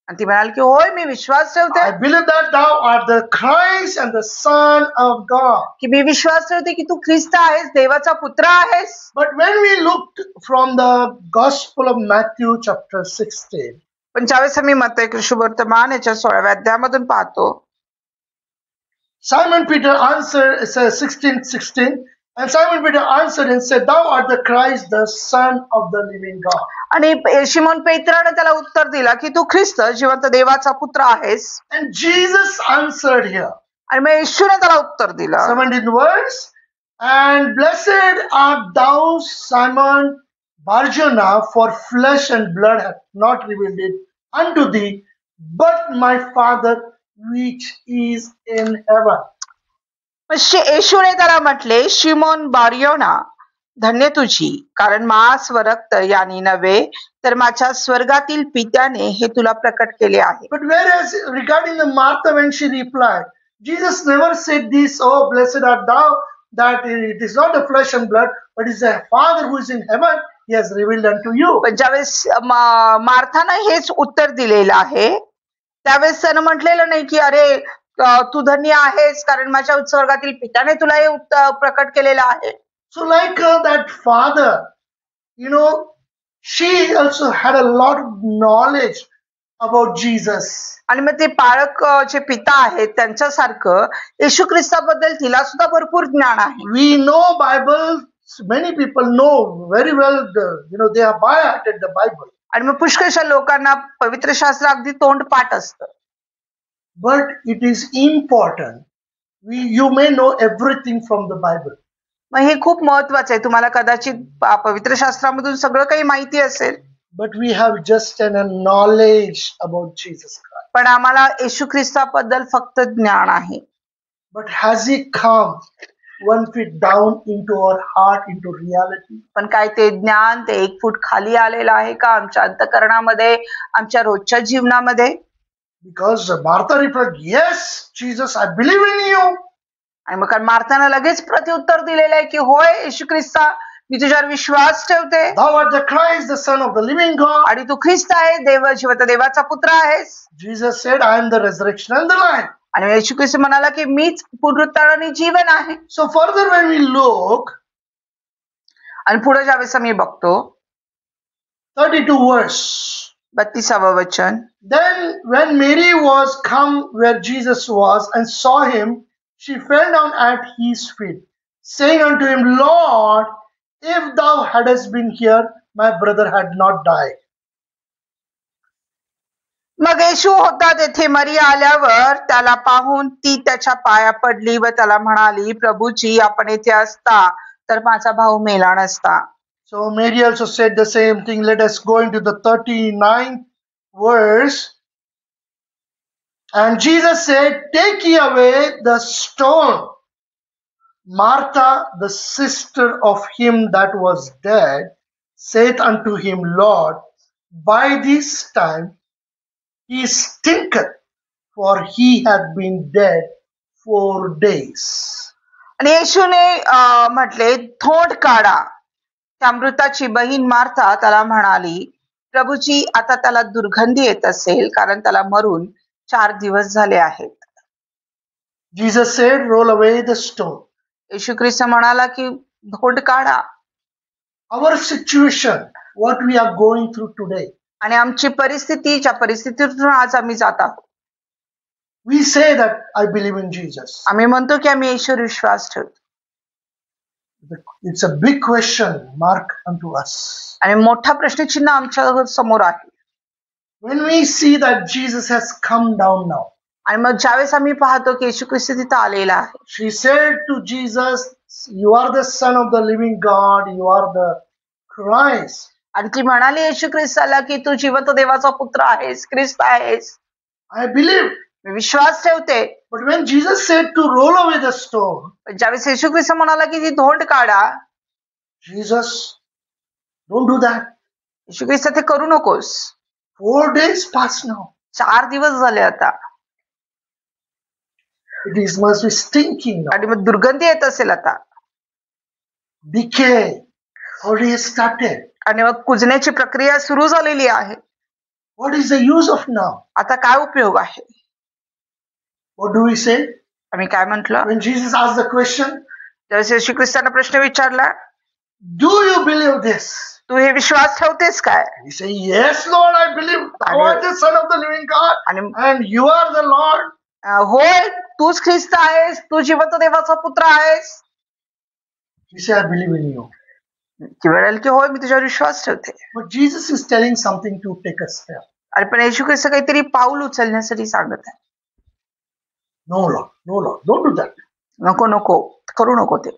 आणि ती म्हणाली की होय मी विश्वास ठेवते. I believe that thou art the Christ and the Son of God. की मी विश्वास ठेवते की तू ख्रिस्त आहेस, देवाचा पुत्र आहेस. But when we looked from the Gospel of Matthew chapter 16, पण ज्यावेळेस आम्ही मत्तई कृषी वर्तमान याच्या 16व्या अध्यायामधून पाहतो, Simon Peter answered, it says 16:16, and Simon Peter answered and said, Thou art the Christ, the Son of the living God. आणि शिमोन पेत्राने त्याला उत्तर दिला की तू ख्रिस्त जिवंत देवाचा पुत्र आहेस. And Jesus answered here. आणि मग येशूने त्याला उत्तर दिलं. 17th verse, And blessed art thou, Simon Barjona, for flesh and blood hath not revealed it unto thee, but my Father which is in heaven. येशूने त्याला म्हटले, शिमोन बारियोना, धन्य तुझी, कारण मांस व रक्त याने नव्हे तर माझ्या स्वर्गातील पित्याने हे तुला प्रकट केले आहे. But whereas regarding the Martha, when she replied, Jesus never said this, oh, blessed art thou, that it is not the flesh and blood, but it's the Father who is in heaven, he has revealed unto you. पण ज्यावेळेस मार्थानं हेच उत्तर दिलेलं आहे, त्यावेळेस त्यानं म्हटलेलं नाही की अरे तू धन्य आहेस कारण माझ्या स्वर्गातील पित्याने तुला हे प्रकट केलेलं आहे. So like that father, you know, she also had a lot of knowledge about Jesus. आणि मग ते पाळक जे पिता आहेत त्यांच्यासारखं येशू ख्रिस्ताबद्दल तिला सुद्धा भरपूर ज्ञान आहे. We know Bible, many people know very well, they are by hearted the Bible. आणि मग पुष्कळशा लोकांना पवित्र शास्त्र अगदी तोंड पाठ असतं. But it is important. You may know everything from the Bible. मग हे खूप महत्वाचं आहे. तुम्हाला कदाचित पवित्र शास्त्रामधून सगळं काही माहिती असेल. But we have just a knowledge about Jesus Christ. पण आम्हाला येशू ख्रिस्ताबद्दल फक्त ज्ञान आहे. But has he come 1 feet down into our heart, into reality? पण काय ते ज्ञान ते 1 फूट खाली आलेलं आहे का आमच्या अंतःकरणामध्ये, आमच्या रोजच्या जीवनामध्ये? Because Martha replied, yes, Jesus, I believe in you. आणि मग मार्थानं लगेच प्रत्युत्तर दिलेलं आहे की होय येशू ख्रिस्ता, मी तुझ्यावर विश्वास ठेवते. Thou art the Christ, the Son of the living God. आणि तू ख्रिस्त आहे, जिवंत देवाचा पुत्र आहेस. Jesus said, I am the resurrection and the life. आणि येशू ख्रिस्त म्हणाला की मीच पुनरुत्थान आणि जीवन आहे. So further when we look, आणि पुढे ज्यावेळेस आम्ही बघतो 32 verse. 32व वचन. Then when Mary was come where Jesus was and saw him, she fell down at his feet, saying unto him, Lord, if thou hadst been here, my brother had not died. मग येशू होता तेथे. मरिया आल्यावर त्याला पाहून ती त्याच्या पाया पडली व त्याला म्हणाली, प्रभूजी, आपण येथे असता तर माझा भाऊ मेला नसता. So Mary also said the same thing. Let us go into the 39th verse. And Jesus said, take ye away the stone. Martha, the sister of him that was dead, saith unto him, Lord, by this time he stinketh, for he hath been dead 4 days. आणि येशूने म्हटले, थोंड काढा. त्या मृताची बहीण Martha त्याला म्हणाली, प्रभूजी, आता त्याला दुर्गंधी येत असेल कारण त्याला मरून 4 दिवस झाले आहेत. Jesus said, roll away the stone. येशू ख्रिस्त म्हणाला की थोंड काढा. Our situation, what we are going through today. आणि आमची परिस्थिती, ज्या परिस्थितीतून आज आम्ही जात आहोत. We say that I believe in Jesus. आम्ही म्हणतो की आम्ही येशूवर विश्वास ठेवतो. It's a big question mark unto us. आणि मोठा प्रश्नचिन्ह आमच्या समोर आहे. When we see that Jesus has come down now. आणि मग ज्यावेळेस आम्ही पाहतो की येशू ख्रिस्त तिथं आलेला आहे. She said to Jesus, you are the Son of the living God, you are the Christ. आणि ती म्हणाली येशू ख्रिस्ताला की तू जिवंत देवाचा पुत्र आहेस, ख्रिस्त आहेस. I believe. मी विश्वास ठेवते. But when Jesus said to roll away the stone, ज्यावेळेस येशू ख्रिस्त म्हणाला की ती धोंड काढा, Jesus, don't do that. येशू ख्रिस्त ते करू नकोस. 4 days past now. 4 दिवस झाले आता. It must be stinking now. आणि मग दुर्गंधी येत असेल आता. Decay already started. आणि मग कुजण्याची प्रक्रिया सुरू झालेली आहे. What is the use of now? आता काय उपयोग आहे? What do we say? आम्ही काय म्हटलं? When Jesus asked the question, ज्यावेळेस येशू ख्रिस्ताने प्रश्न विचारला, do you believe this? तू हे विश्वास ठेवतेस काय? We say, yes, Lord, I believe. Thou art the Son of the living God, and you are the Lord. होय, तूच ख्रिस्त आहेस, तू जिवंत देवाचा पुत्र आहेस. We say, I believe in you. ती म्हणाली की होय, मी तुझ्यावर विश्वास ठेवते. But Jesus is telling something to take a step. आणि पण येशू ख्रिस्त काहीतरी पाऊल उचलण्यासाठी सांगत आहे. No, Lord, don't do that. नको नको, करू नको ते.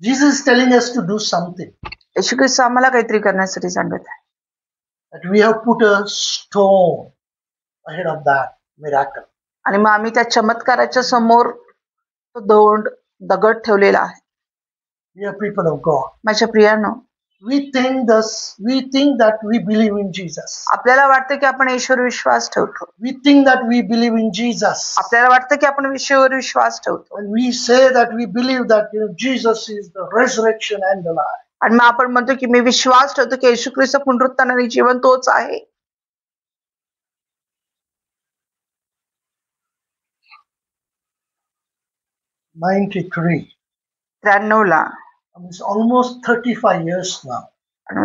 Jesus is telling us to do something. येशू ख्रिस्त आम्हाला काहीतरी करण्यासाठी सांगत आहे. That we have put a stone ahead of that miracle. आणि मग आम्ही त्या चमत्काराच्या समोर तो दगड ठेवलेला आहे. We are people of God. माझ्या प्रियानो, We think that we believe in Jesus. आपल्याला वाटतं की आपण येशूवर विश्वास ठेवतो. We think that we believe in Jesus. आपल्याला वाटतं की आपण येशूवर विश्वास ठेवतो. And we say that we believe that Jesus is the resurrection and the life. आणि मग आपण म्हणतो की मी विश्वास ठेवतो की येशू ख्रिस्त पुनरुत्थान आणि जीवन तोच आहे. 93. 93ला It's almost 35 years now. आणि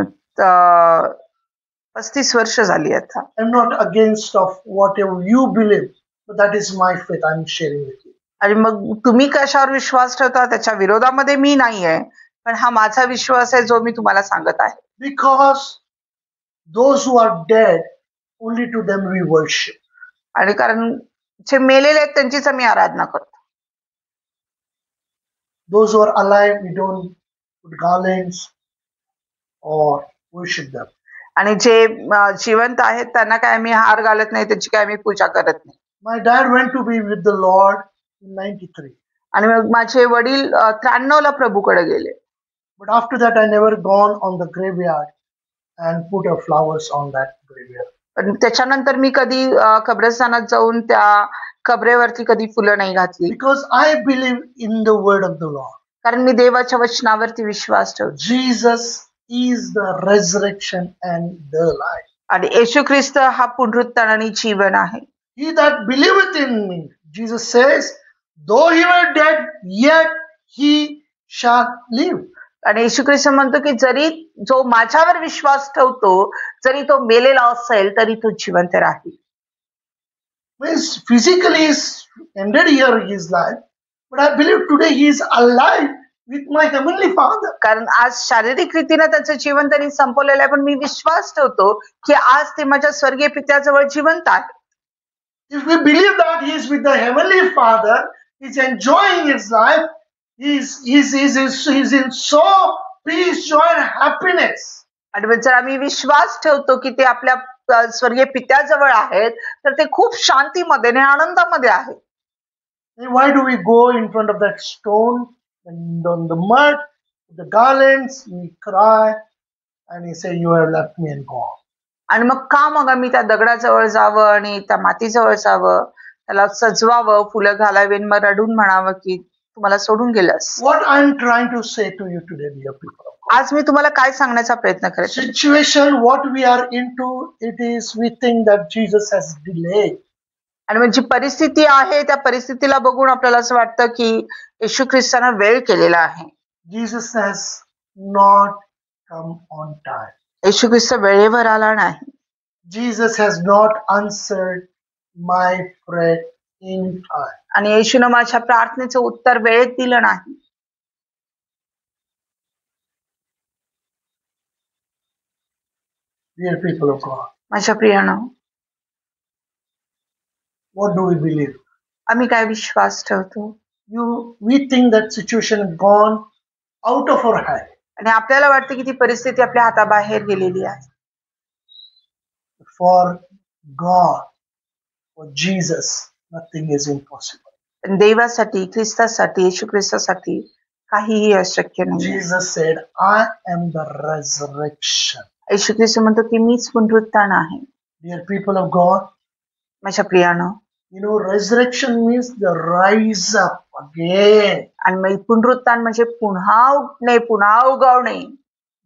35 वर्ष झाली आता. I'm not against of whatever you believe, but that is my faith I'm sharing with you. आणि मग तुम्ही कशावर विश्वास ठेवता त्याच्या विरोधामध्ये मी नाहीये, पण हा माझा विश्वास आहे जो मी तुम्हाला सांगत आहे. Because those who are dead, only to them we worship. आणि कारण जे मेलेले आहेत त्यांचीच आम्ही आराधना करतो. Those who are alive, we don't put garlands or worship them. आणि जे जिवंत आहेत त्यांना काय आम्ही हार घालत नाही, त्याची काय आम्ही पूजा करत नाही. My dad went to be with the Lord in 93. आणि मग माझे वडील 93ला प्रभूकडे गेले. But after that, I never gone on the graveyard and put a flowers on that graveyard. पण त्याच्यानंतर मी कधी कब्रस्तानात जाऊन त्या कबरेवरती कधी फुलं नाही घातली. Because I believe in the word of the Lord. कारण मी देवाच्या वचनावरती विश्वास ठेवतो. Jesus is the resurrection and the life. आणि येशू ख्रिस्त हा पुनरुत्थान आणि जीवन आहे. He that believeth in me, Jesus says, though he were dead, yet he shall live. आणि येशू ख्रिस्त म्हणतो की जरी जो माझ्यावर विश्वास ठेवतो, जरी तो मेलेला असेल तरी तो जिवंत राहील. Means physically is ended here his life, but I believe today he is alive with my heavenly Father. कारण आज शारीरिक रीतीने त्याचं जीवन त्यांनी संपवलेलं आहे, पण मी विश्वास ठेवतो की आज ते माझ्या स्वर्गीय पित्याजवळ जिवंत आहे. If we believe that he is with the heavenly Father, he's enjoying his life, he's in so peace, joy, and happiness. आणि जर आम्ही विश्वास ठेवतो की ते आपल्या स्वर्गीय पित्याजवळ आहेत, तर ते खूप शांतीमध्ये आणि आनंदामध्ये आहेत. Why do we go in front of that stone and on the mud, the garlands, we cry and we say, you have left me and gone. आणि मग आम्ही त्या दगडाजवळ जावं आणि त्या मातीजवळ जावं, त्याला सजवावं, फुलं घालावी, मग रडून म्हणावं की तू मला सोडून गेलास. What I'm trying to say to you today, dear people. आज मी तुम्हाला काय सांगण्याचा प्रयत्न करते. Situation what we are into, it is we think that Jesus has delayed. आणि म्हणजे परिस्थिती आहे त्या परिस्थितीला बघून आपल्याला असं वाटतं की येशू ख्रिस्तानं वेळ केलेला आहे. Jesus has not come on time. येशू ख्रिस्त वेळेवर आला नाही. Jesus has not answered my prayer in time. आणि येशूनं माझ्या प्रार्थनेचं उत्तर वेळेत दिलं नाही. Dear people of God, माझ्या प्रियानो, what do we believe? आम्ही काय विश्वास ठेवतो? We think that situation has gone out of our hand. आणि आपल्याला वाटतं की ती परिस्थिती आपल्या हाताबाहेर गेलेली आहे. For God, for Jesus, nothing is impossible. पण देवासाठी, ख्रिस्तासाठी, येशू ख्रिस्तासाठी काहीही अशक्य नाही. Jesus said, I am the resurrection. येशू ख्रिस्त म्हणतो की मीच पुनरुत्थान आहे. Dear people of God, माझ्या प्रियानो, resurrection means the rise up again. आणि मग पुनरुत्थान म्हणजे पुन्हा उठणे, पुन्हा उगवणे.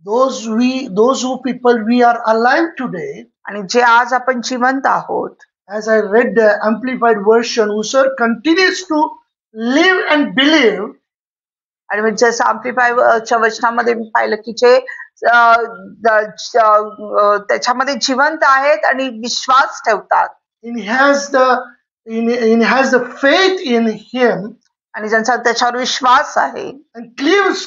Those who people we are alive today. आणि जे आज आपण जिवंत आहोत. As I read the amplified version, whosoever continues to live and believe. आणि म्हणजे जसं अँप्लिफायच्या वचनामध्ये मी पाहिलं की जे त्याच्यामध्ये जिवंत आहेत आणि विश्वास ठेवतात. has the faith in him. आणि ज्यांचा त्याच्यावर विश्वास आहे. And cleaves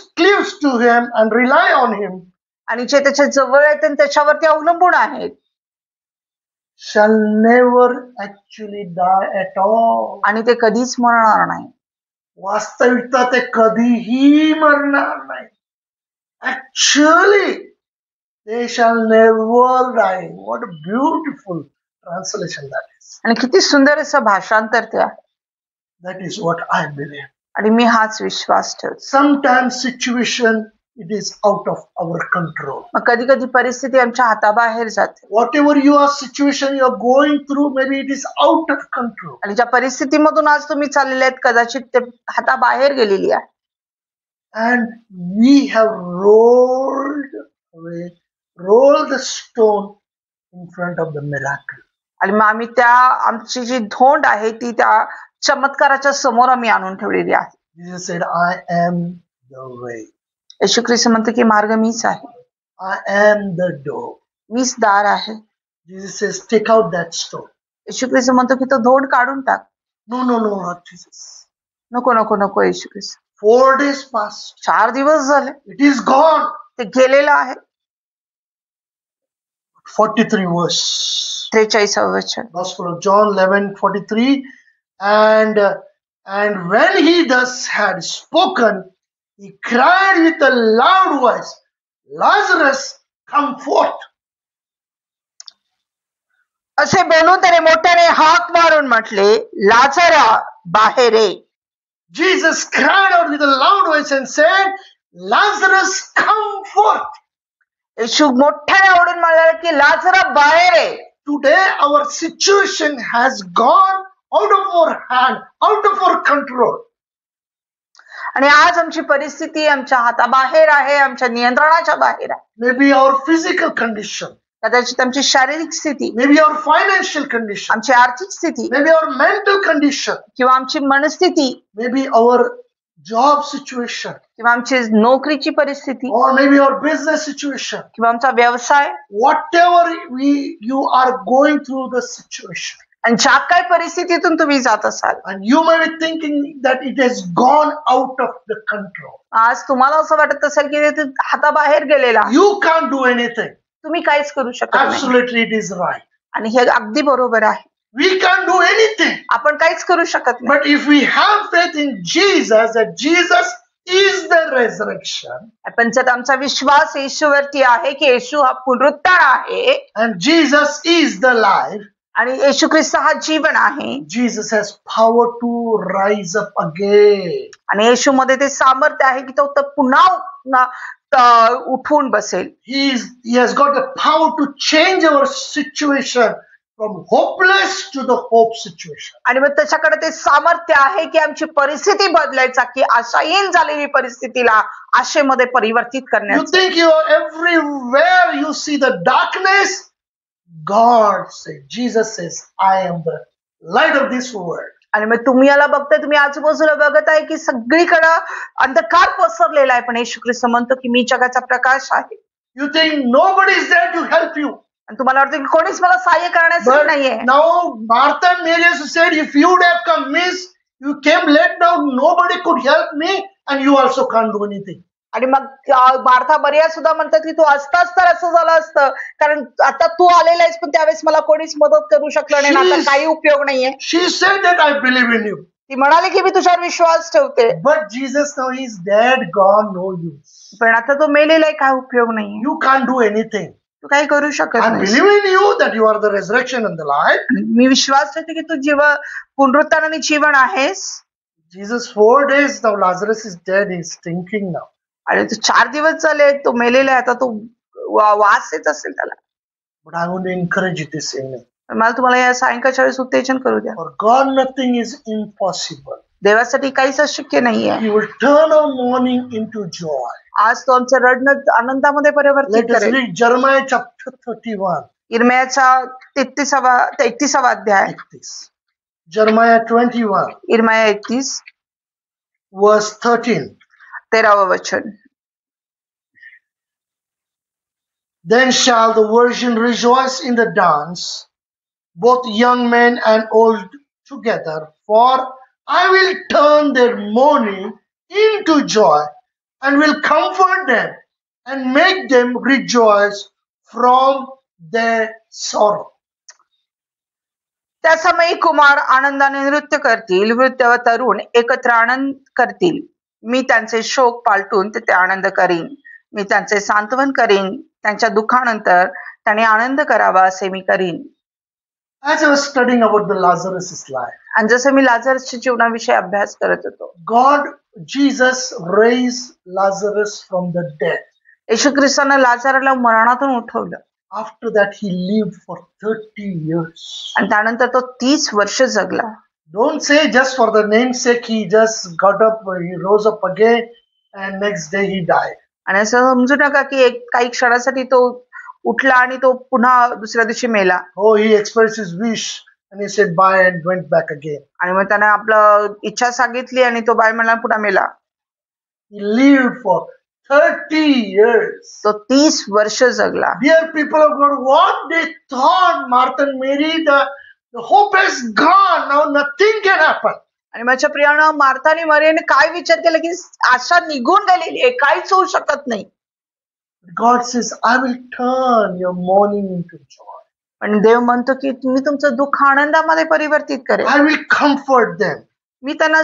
to him and rely on him. आणि जे त्याच्या जवळ आहेत आणि त्याच्यावरती अवलंबून आहेत. Shall never actually die at all. आणि ते कधीच मरणार नाही. वास्तविकता ते कधीही मरणार नाही. Actually, they shall never die. What a beautiful translation that is. आणि किती सुंदर असं भाषांतर ते आहे. That is what I believe. आणि मी हाच विश्वास ठेवतो. Sometimes situation, it is out of our control. मग कधी कधी परिस्थिती आमच्या हाताबाहेर जाते. Whatever your situation you are going through, maybe it is out of control. आणि ज्या परिस्थितीमधून आज तुम्ही चाललेले आहेत कदाचित ते हाताबाहेर गेलेली आहे. And we have rolled the stone in front of the miracle. आणि मग आम्ही त्या आमची जी धोंड आहे ती त्या चमत्काराच्या समोर आम्ही आणून ठेवलेली आहे. Jesus said, I am the way. येशू ख्रिस्त म्हणतो की मार्ग मीच आहे. I am the door. मीच दार आहे. Jesus says, take out that stone. येशू ख्रिस्त म्हणतो की तो धोंड काढून टाक. No, no, no, not Jesus. नको नको नको येशू ख्रिस्त. 4 days passed. 4 दिवस झाले. It is gone. ते गेलेलं आहे. 43 verse. 43 वचन. Gospel of John 11:43. And when he thus had spoken, he cried with a loud voice, Lazarus, come forth. असे बोलून त्याने मोठ्याने हाक मारून म्हटले, लाजरा बाहेर ये. Jesus cried out with a loud voice and said, Lazarus, come forth. येशू मोठ्याने ओरडून म्हणाला की लाजरा बाहेर ये. Today our situation has gone out of our hand, out of our control. आणि आज आमची परिस्थिती आमच्या हाताबाहेर आहे, आमच्या नियंत्रणाच्या बाहेर आहे. Maybe our physical condition, कदाचित आमची शारीरिक स्थिती, maybe our financial condition, आमची आर्थिक स्थिती, maybe our mental condition, किंवा आमची मनस्थिती, maybe our job situation, किंवा आमची नोकरीची परिस्थिती, or maybe our business situation. किंवा आमचा व्यवसाय. Whatever you are going through the situation, आणि ज्या काही परिस्थितीतून तुम्ही जात असाल, and you may be thinking that it has gone out of the control. आज तुम्हाला असं वाटत असेल की ते हाताबाहेर गेलेला आहे. You can't do anything. तुम्ही काहीच करू शकत नाही. Absolutely, it is right. आणि हे अगदी बरोबर आहे. We can't do anything. आपण काहीच करू शकत नाही. But if we have faith in Jesus, that Jesus is the resurrection, पण जर आमचा विश्वास येशूवरती आहे की येशू हा पुनरुत्थान आहे and Jesus is the life, आणि येशू ख्रिस्त हा जीवन आहे, Jesus has power to rise up again. आणि येशू मध्ये ते सामर्थ्य आहे की तो पुन्हा उठून बसेल. He has got the power to change our situation from hopeless to the hope situation. आणि मग त्याच्याकडे ते सामर्थ्य आहे की आमची परिस्थिती बदलायचा, की आशाहीन झालेली परिस्थितीला आशेमध्ये परिवर्तित You करण्याचं. think you are everywhere you see the darkness, God says, Jesus says, I am the light of this world. आणि मग तुम्ही याला बघताय, तुम्ही आजूबाजूला बघत आहे की सगळीकडे अंधकार पसरलेला आहे, पण येशू ख्रिस्त म्हणतो की मी जगाचा प्रकाश आहे. You think nobody is there to help you. आणि तुम्हाला वाटतं की कोणीच मला सहाय्य करण्यासाठी But नाहीये. now Martha and Mary also said, if you would have come, miss, you came late now, nobody could help me, and you also can't do anything. आणि मग मार्था बरिया सुद्धा म्हणतात की तू असताच तर असं झालं असतं, कारण आता तू आलेला आहेस पण त्यावेळेस मला कोणीच मदत करू शकलं नाही, आता काही उपयोग नाहीये. She said that I believe in you. ती म्हणाली की मी तुझ्यावर विश्वास ठेवते, But Jesus now is dead, gone, no use. पण आता तो मेलेला आहे, काय उपयोग नाहीये. You can't do anything. तू काही करू शकत I नाही. believe in you that you are the resurrection and the life. मी विश्वास ठेवते की तू पुनरुत्थान आणि जीवन आहेस. Jesus, 4 days now, Lazarus is dead, he's thinking now. आणि तू 4 दिवस झाले तो मेलेला आहे, आता तो वास येत असेल त्याला. But I want to encourage you this evening. मला तुम्हाला या सायंकाळच्या वेळेस उत्तेजन करू द्या. For God, nothing is impossible. देवासाठी काहीच अशक्य नाहीये. He will turn our mourning into joy. आज तो आमचं रडणं आनंदामध्ये परिवर्तित Let us करेल. read Jeremiah chapter 31. इर्मयाचा 31वा अध्याय. 31. Jeremiah 21, इर्मया 31 verse 13. 13व वचन. Then shall the virgin rejoice in the dance, both young men and old together, for I will turn their mourning into joy, and will comfort them, and make them rejoice from their sorrow. त्या समयी कुमार आनंदाने नृत्य करतील, वृद्ध व तरुण एकत्र आनंद करतील. मी त्यांचे शोक पालटून ते आनंद करीन. मी त्यांचे सांत्वन करीन. त्यांच्या दुःखानंतर त्याने आनंद करावा असे मी करीन. As I was studying about the Lazarus' life, आणि जसं मी लाजरसच्या जीवनाविषयी अभ्यास करत होतो, God, Jesus raised Lazarus from the dead. येशू ख्रिस्तानं लाजाराला मरणातून उठवलं After that, he lived for 30 years. आणि त्यानंतर तो 30 वर्ष जगला. Don't say just for the name's sake, he just got up, he rose up again, and next day he died. आणि असं समजू नका की काही क्षणासाठी तो उठला आणि तो पुन्हा दुसऱ्या दिवशी मेला. Oh, he expressed his wish and he said bye and went back again. आणि मग त्याने आपलं इच्छा सांगितली आणि तो बाय म्हणला पुन्हा मेला. He lived for 30 years. तो 30 वर्ष जगला. Dear people of God, what they thought, Martha and Mary, the hope is gone. Now nothing can happen. आणि माझ्या प्रियानं मार्था आणि मरियाने काय विचार केला की आशा निघून गेलेली आहे, काहीच होऊ शकत नाही. God says, I will turn your mourning into joy. पण देव म्हणतो की मी तुमचं दुःख आनंदामध्ये परिवर्तित करेन. I will comfort them मी त्यांना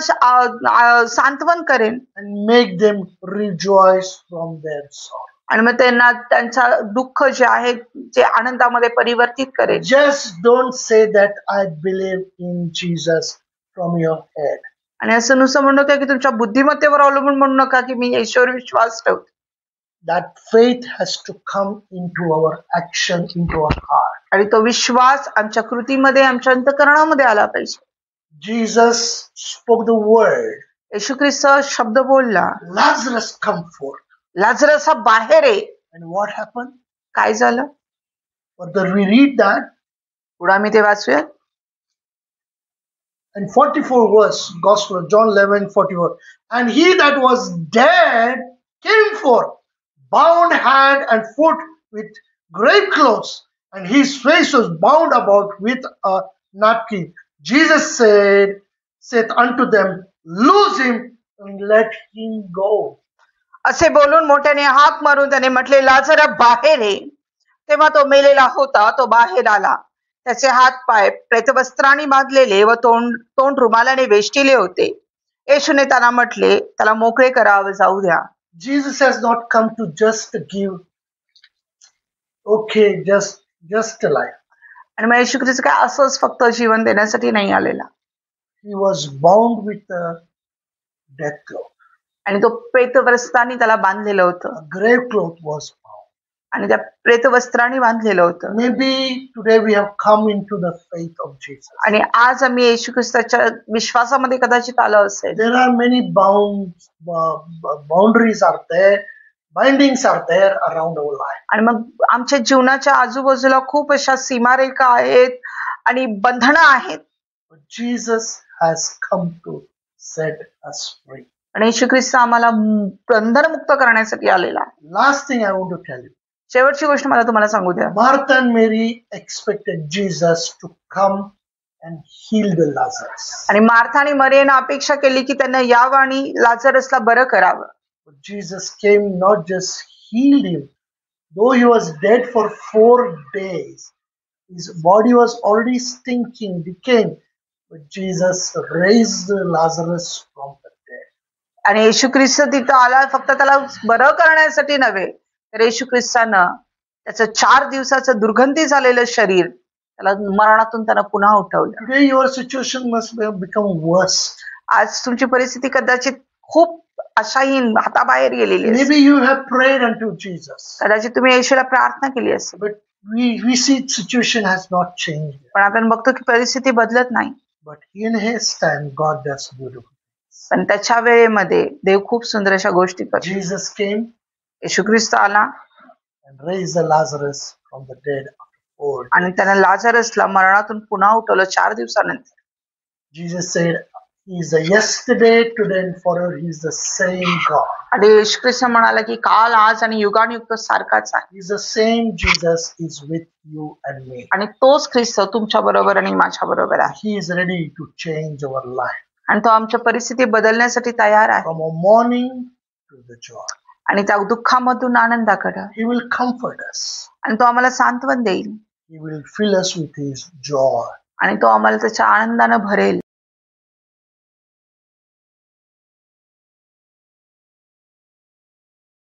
सांत्वन करेन and make them rejoice from their sorrow. आणि मग त्यांना त्यांचा दुःख जे आहे जे आनंदामध्ये परिवर्तित करेन. Just don't say that I believe in Jesus from your head. आणि असं नुसतं म्हणू नका की तुमच्या बुद्धिमत्तेवर अवलंबून म्हणू नका की मी ईश्वर विश्वास ठेवतो. That faith has to come into our action, into our heart. आणि तो विश्वास आमच्या कृतीमध्ये आमच्या अंतःकरणामध्ये आला पाहिजे. Jesus spoke the word. येशू ख्रिस्त शब्द बोलला, Lazarus, come forth. लाजरस हा बाहेर आहे. And what happened? काय झालं? Further we read that पुढे आम्ही ते वाचूया. in 44 verse, Gospel of John 11:44. And he that was dead came forth, bound hand and foot with grave clothes, and his face was bound about with a napkin. Jesus saith unto them, loose him and let him go. असे बोलून मोठ्याने हाक मारून त्याने म्हटले, लाजरा बाहेर ये. तेव्हा तो मेलेला होता, तो बाहेर आला. त्याचे हात पाय प्रेतवस्त्राने बांधलेले व तोंड रुमालाने वेष्टिले होते. येशूने त्यांना म्हटले, त्याला मोकळे करा व जाऊ द्या. Jesus has not come to just give, okay, just a life. आणि मग येशू ख्रिस्त काय असंच फक्त जीवन देण्यासाठी नाही आलेला. He was bound with a death cloth. आणि तो प्रेतवस्त्राने त्याला बांधलेलं होतं. A grave cloth was bound. आणि त्या प्रेतवस्त्राने बांधलेलं होतं. Maybe today we have come into the faith of Jesus. आणि आज आम्ही येशू ख्रिस्ताच्या विश्वासामध्ये कदाचित आलो असेल. There are many boundaries are there, bindings are there around our life. आणि मग आमच्या जीवनाच्या आजूबाजूला खूप अशा सीमारेखा आहेत आणि बंधनं आहेत. But Jesus has come to set us free. आणि येशू ख्रिस्त आम्हाला बंधनमुक्त करण्यासाठी आलेला. Last thing I want to tell you. शेवटची गोष्ट मला तुम्हाला सांगू द्या. Martha and Mary expected Jesus to come and heal the Lazarus. आणि मार्था आणि मरियाने अपेक्षा केली की त्यांना यावं आणि लाजरसला बरं करावं. But Jesus came not just healed him, though he was dead for 4 days. His body was already stinking, decaying. But Jesus raised Lazarus from the dead. आणि येशू ख्रिस्त तिथं आला फक्त त्याला बरं करण्यासाठी नव्हे, तर येशू ख्रिस्तानं त्याचं 4 दिवसाचं दुर्गंधी झालेलं शरीर त्याला मरणातून त्यानं पुन्हा उठवलं. Today your situation must have become worse. आज तुमची परिस्थिती कदाचित खूप आशाहीन हाताबाहेर गेलेली आहे. Maybe you have prayed unto Jesus. कदाचित तुम्ही येशूला प्रार्थना केली असेल. But we see situation has not changed. पण आपण बघतो की परिस्थिती बदलत नाही. But in his time, God does beautiful. पण त्याच्या वेळेमध्ये देव खूप सुंदर अशा गोष्टी करतो. Jesus came येशू ख्रिस्त आला and raised the Lazarus from the dead after 4 days. आणि त्यानं लाजरसला मरणातून पुन्हा उठवलं 4 दिवसानंतर. Jesus said, he is the yesterday, today and forever. He is the same God. आणि येशू ख्रिस्त म्हणाला की काल आज आणि युगानुयुग सारखाच आहे. He is the same Jesus is with you and me. आणि तोच ख्रिस्त तुमच्या बरोबर आणि माझ्या बरोबर आहे. He is ready to change our life आणि तो आमच्या परिस्थिती बदलण्यासाठी तयार आहे. from a mourning to the joy. आणि त्या दुःखामधून आनंदाकडे. He will comfort us. आणि तो आम्हाला सांत्वन देईल. He will fill us with his joy. आणि तो आम्हाला त्याच्या आनंदानं भरेल.